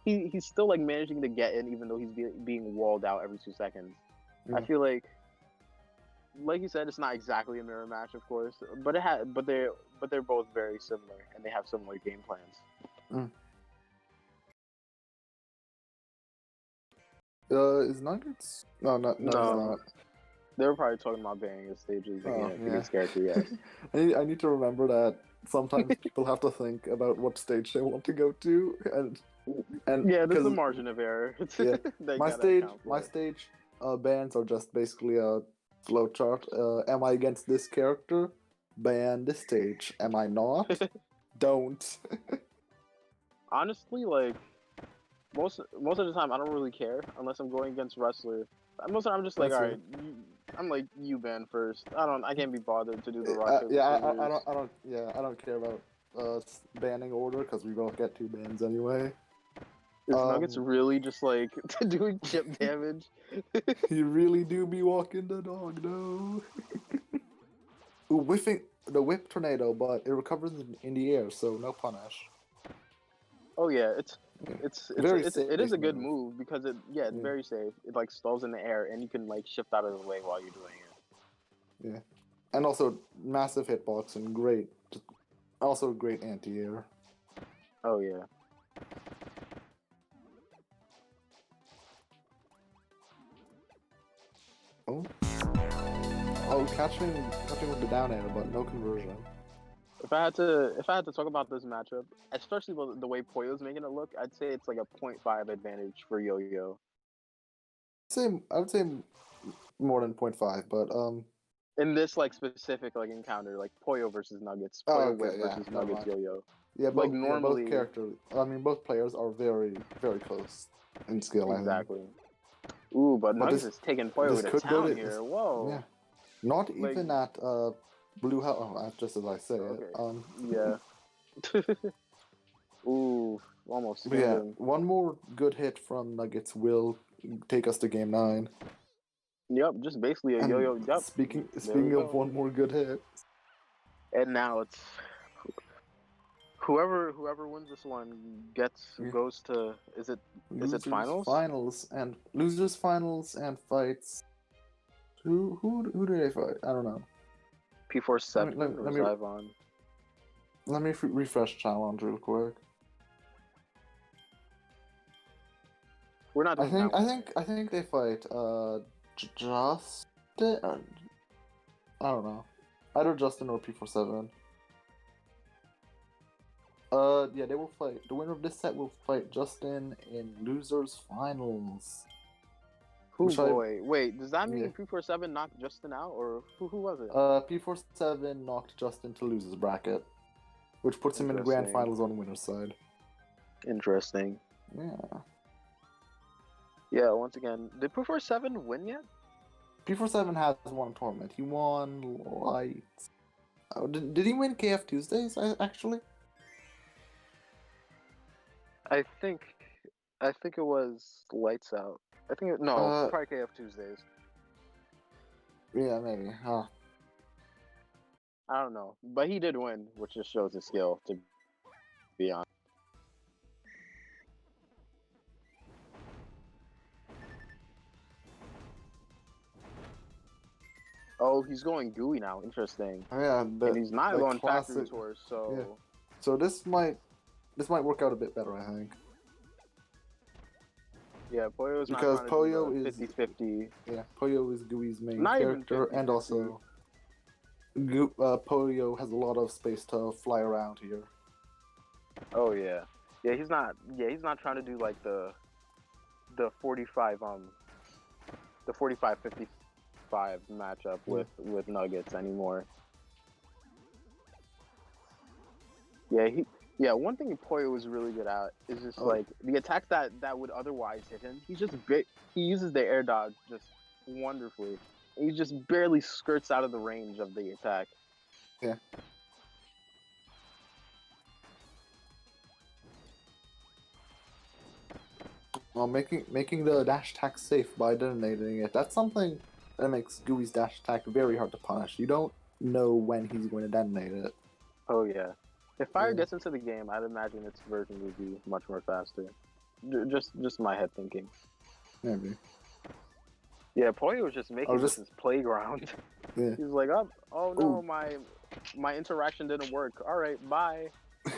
He's still like managing to get in even though he's being walled out every 2 seconds. I Yeah. feel like you said, it's not exactly a mirror match, of course, but they're both very similar and they have similar game plans. Is Nuggets? No, he's not. They were probably talking about banning his stages Oh, against character, yes. I need to remember that sometimes people have to think about what stage they want to go to, and Yeah, there's a 'cause- margin of error. Yeah, They my gotta stage, account for my it. stage bans are just basically a flowchart. Am I against this character? Ban this stage. Am I not? Don't. Honestly, like most of the time, I don't really care unless I'm going against wrestler. Most of the time, I'm just like, all That's right, I'm like, you ban first. I can't be bothered to do the rock paper Yeah, scissors. I don't care about banning order because we both get 2 bans anyway. Is Nuggets really just like doing chip damage? You really do be walking the dog, no. Ooh, whiffing the whip tornado, but it recovers in the air, so no punish. Oh yeah, it is a good move. move because it's Yeah. very safe. It like stalls in the air and you can like shift out of the way while you're doing it. Yeah, and also massive hitbox and also great anti-air. Oh yeah. Oh, catching with the down air, but no conversion. If I had to talk about this matchup, especially the way Poyo's making it look, I'd say it's like a 0.5 advantage for Yo-Yo. I would say more than 0.5, but In this like specific like encounter, like Poyo versus Nuggets, Oh, Poyo okay, Whip yeah, versus never Nuggets mind. Yo-Yo. yeah, Like, both normally- characters. I mean, both players are very very close in skill. Exactly. Ooh, but Nuggets this- is taking this Poyo to could go town to- here. this- Whoa. Yeah, not Like- even at Blue Hell. Oh, just as I say Okay. it. Yeah. Ooh, almost. But yeah, skinned him. one more good hit from Nuggets will take us to game 9. Yep, just basically a And Yo-Yo. Yep. Speaking we of go. one more good hit, And now it's whoever wins this one goes to is it losers finals? Losers finals and fights. Who do they fight? I don't know. P47 Let or me- Zyvon? Let me refresh challenge real quick. We're not doing that one. I think they fight Justin. I don't know. Either Justin or P47. Yeah, they will fight. The winner of this set will fight Justin in losers finals. which I- Wait, does that mean Yeah. P47 knocked Justin out, or who was it? P47 knocked Justin to losers bracket, which puts him in the grand Interesting. finals on winner's side. Interesting. Yeah. Yeah, once again, did P47 win yet? P47 has won a tournament. He won light. Oh, did he win KF Tuesdays? Actually. I think it was Lights Out. Probably KF Tuesdays. Yeah, maybe. Huh. I don't know, but he did win, which just shows his skill. To be honest. Oh, he's going gooey now. Interesting. Oh, yeah, And he's not the going factory classic- tours, so yeah. So this might work out a bit better, I think. yeah, Poyo's not Because trying Poyo to do is- the 50-50. Yeah, Poyo is Gooey's main Not even character, 50-50. and also Poyo has a lot of space to fly around here. Oh yeah, yeah. He's not. Yeah, he's not trying to do like the 45 the 45-55 matchup with Nuggets anymore. Yeah, one thing Poyo was really good at is just like the attacks that would otherwise hit him. He uses the air dodge just wonderfully. He just barely skirts out of the range of the attack. Yeah. Well, making the dash attack safe by detonating it, that's something that makes Gooey's dash attack very hard to punish. You don't know when he's going to detonate it. Oh yeah. If fire gets into the game, I'd imagine its version would be much more faster. Just my head thinking. Maybe. Yeah, Poyo was just making this his playground. Yeah. He's like, oh no, my interaction didn't work. All right, bye.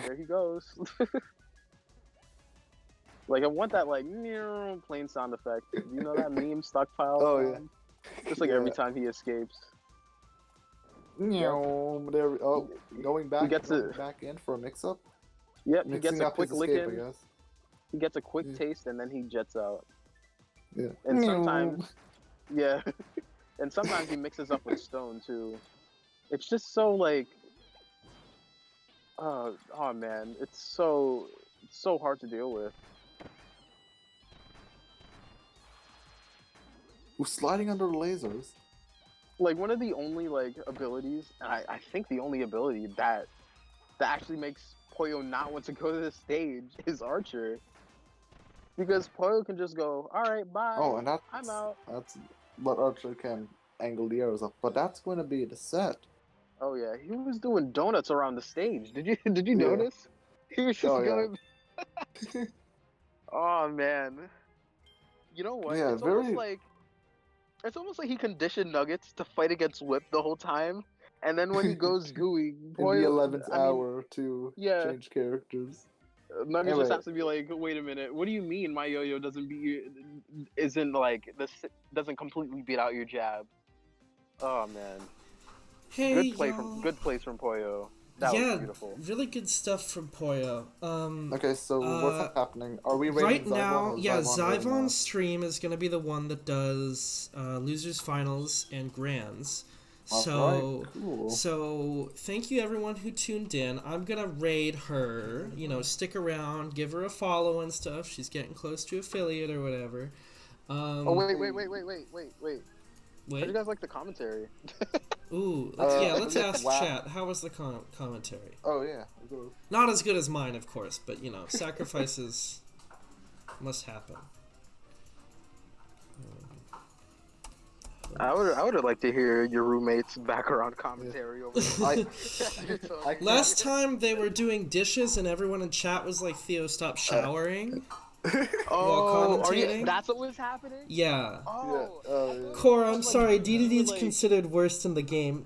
There he goes. Like I want that like plane sound effect. You know that meme stockpile? Oh sound? Just like every time he escapes. Going back. gets going back in for a mix-up. Yep, he Mixing gets a up quick his lick escape, in. I guess. He gets a quick taste and then he jets out. Yeah. And sometimes, yeah, and sometimes he mixes up with stone too. It's just so like, oh man, it's so hard to deal with. Who's sliding under the lasers? Like one of the only like abilities, and I think the only ability that actually makes Poyo not want to go to the stage is Archer. Because Poyo can just go, all right, bye. Oh, and I'm out. That's what Archer can angle the arrows up, but that's going to be the set. Oh yeah, he was doing donuts around the stage. Did you notice? He was just going. Oh man, you know what? Yeah, It's almost like he conditioned Nuggets to fight against Whip the whole time, and then when he goes gooey, Poyo, in the 11th hour to change characters. Nuggets just has to be like, wait a minute, what do you mean my yo-yo doesn't completely beat out your jab? Oh man. Hey, good plays from Poyo. That was beautiful. Really good stuff from Poyo. Okay, so what's happening? Are we rating right Zyvon now? or Yeah, Zyvon Zyvon's stream is gonna be the one that does losers, finals, and grands. So, cool. So thank you everyone who tuned in. I'm gonna raid her. You know, stick around, give her a follow and stuff. She's getting close to affiliate or whatever. Wait. How do you guys like the commentary? Ooh, let's ask chat. How was the commentary? Oh yeah, not as good as mine, of course, but you know, sacrifices must happen. I would have liked to hear your roommate's background commentary over Last time they were doing dishes and everyone in chat was like, Theo, stop showering. While commentating. That's what was happening? Yeah. Oh. Cora, I'm sorry, Dedede's considered worst in the game.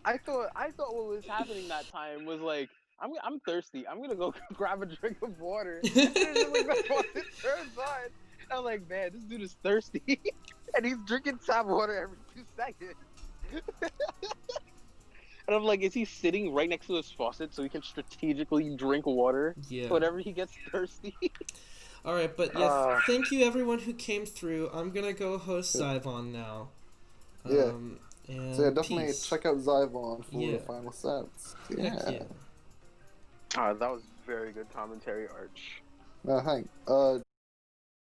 I thought what was happening that time was like, I'm thirsty. I'm gonna go grab a drink of water. And then the faucet turns on. I'm like, man, this dude is thirsty. And he's drinking tap water every 2 seconds. And I'm like, is he sitting right next to his faucet so he can strategically drink water whenever he gets thirsty? Alright, but yeah, thank you everyone who came through. I'm gonna go host Zyvon now. And so definitely check out Zyvon for the final sets. That was very good commentary, Arch. Thanks.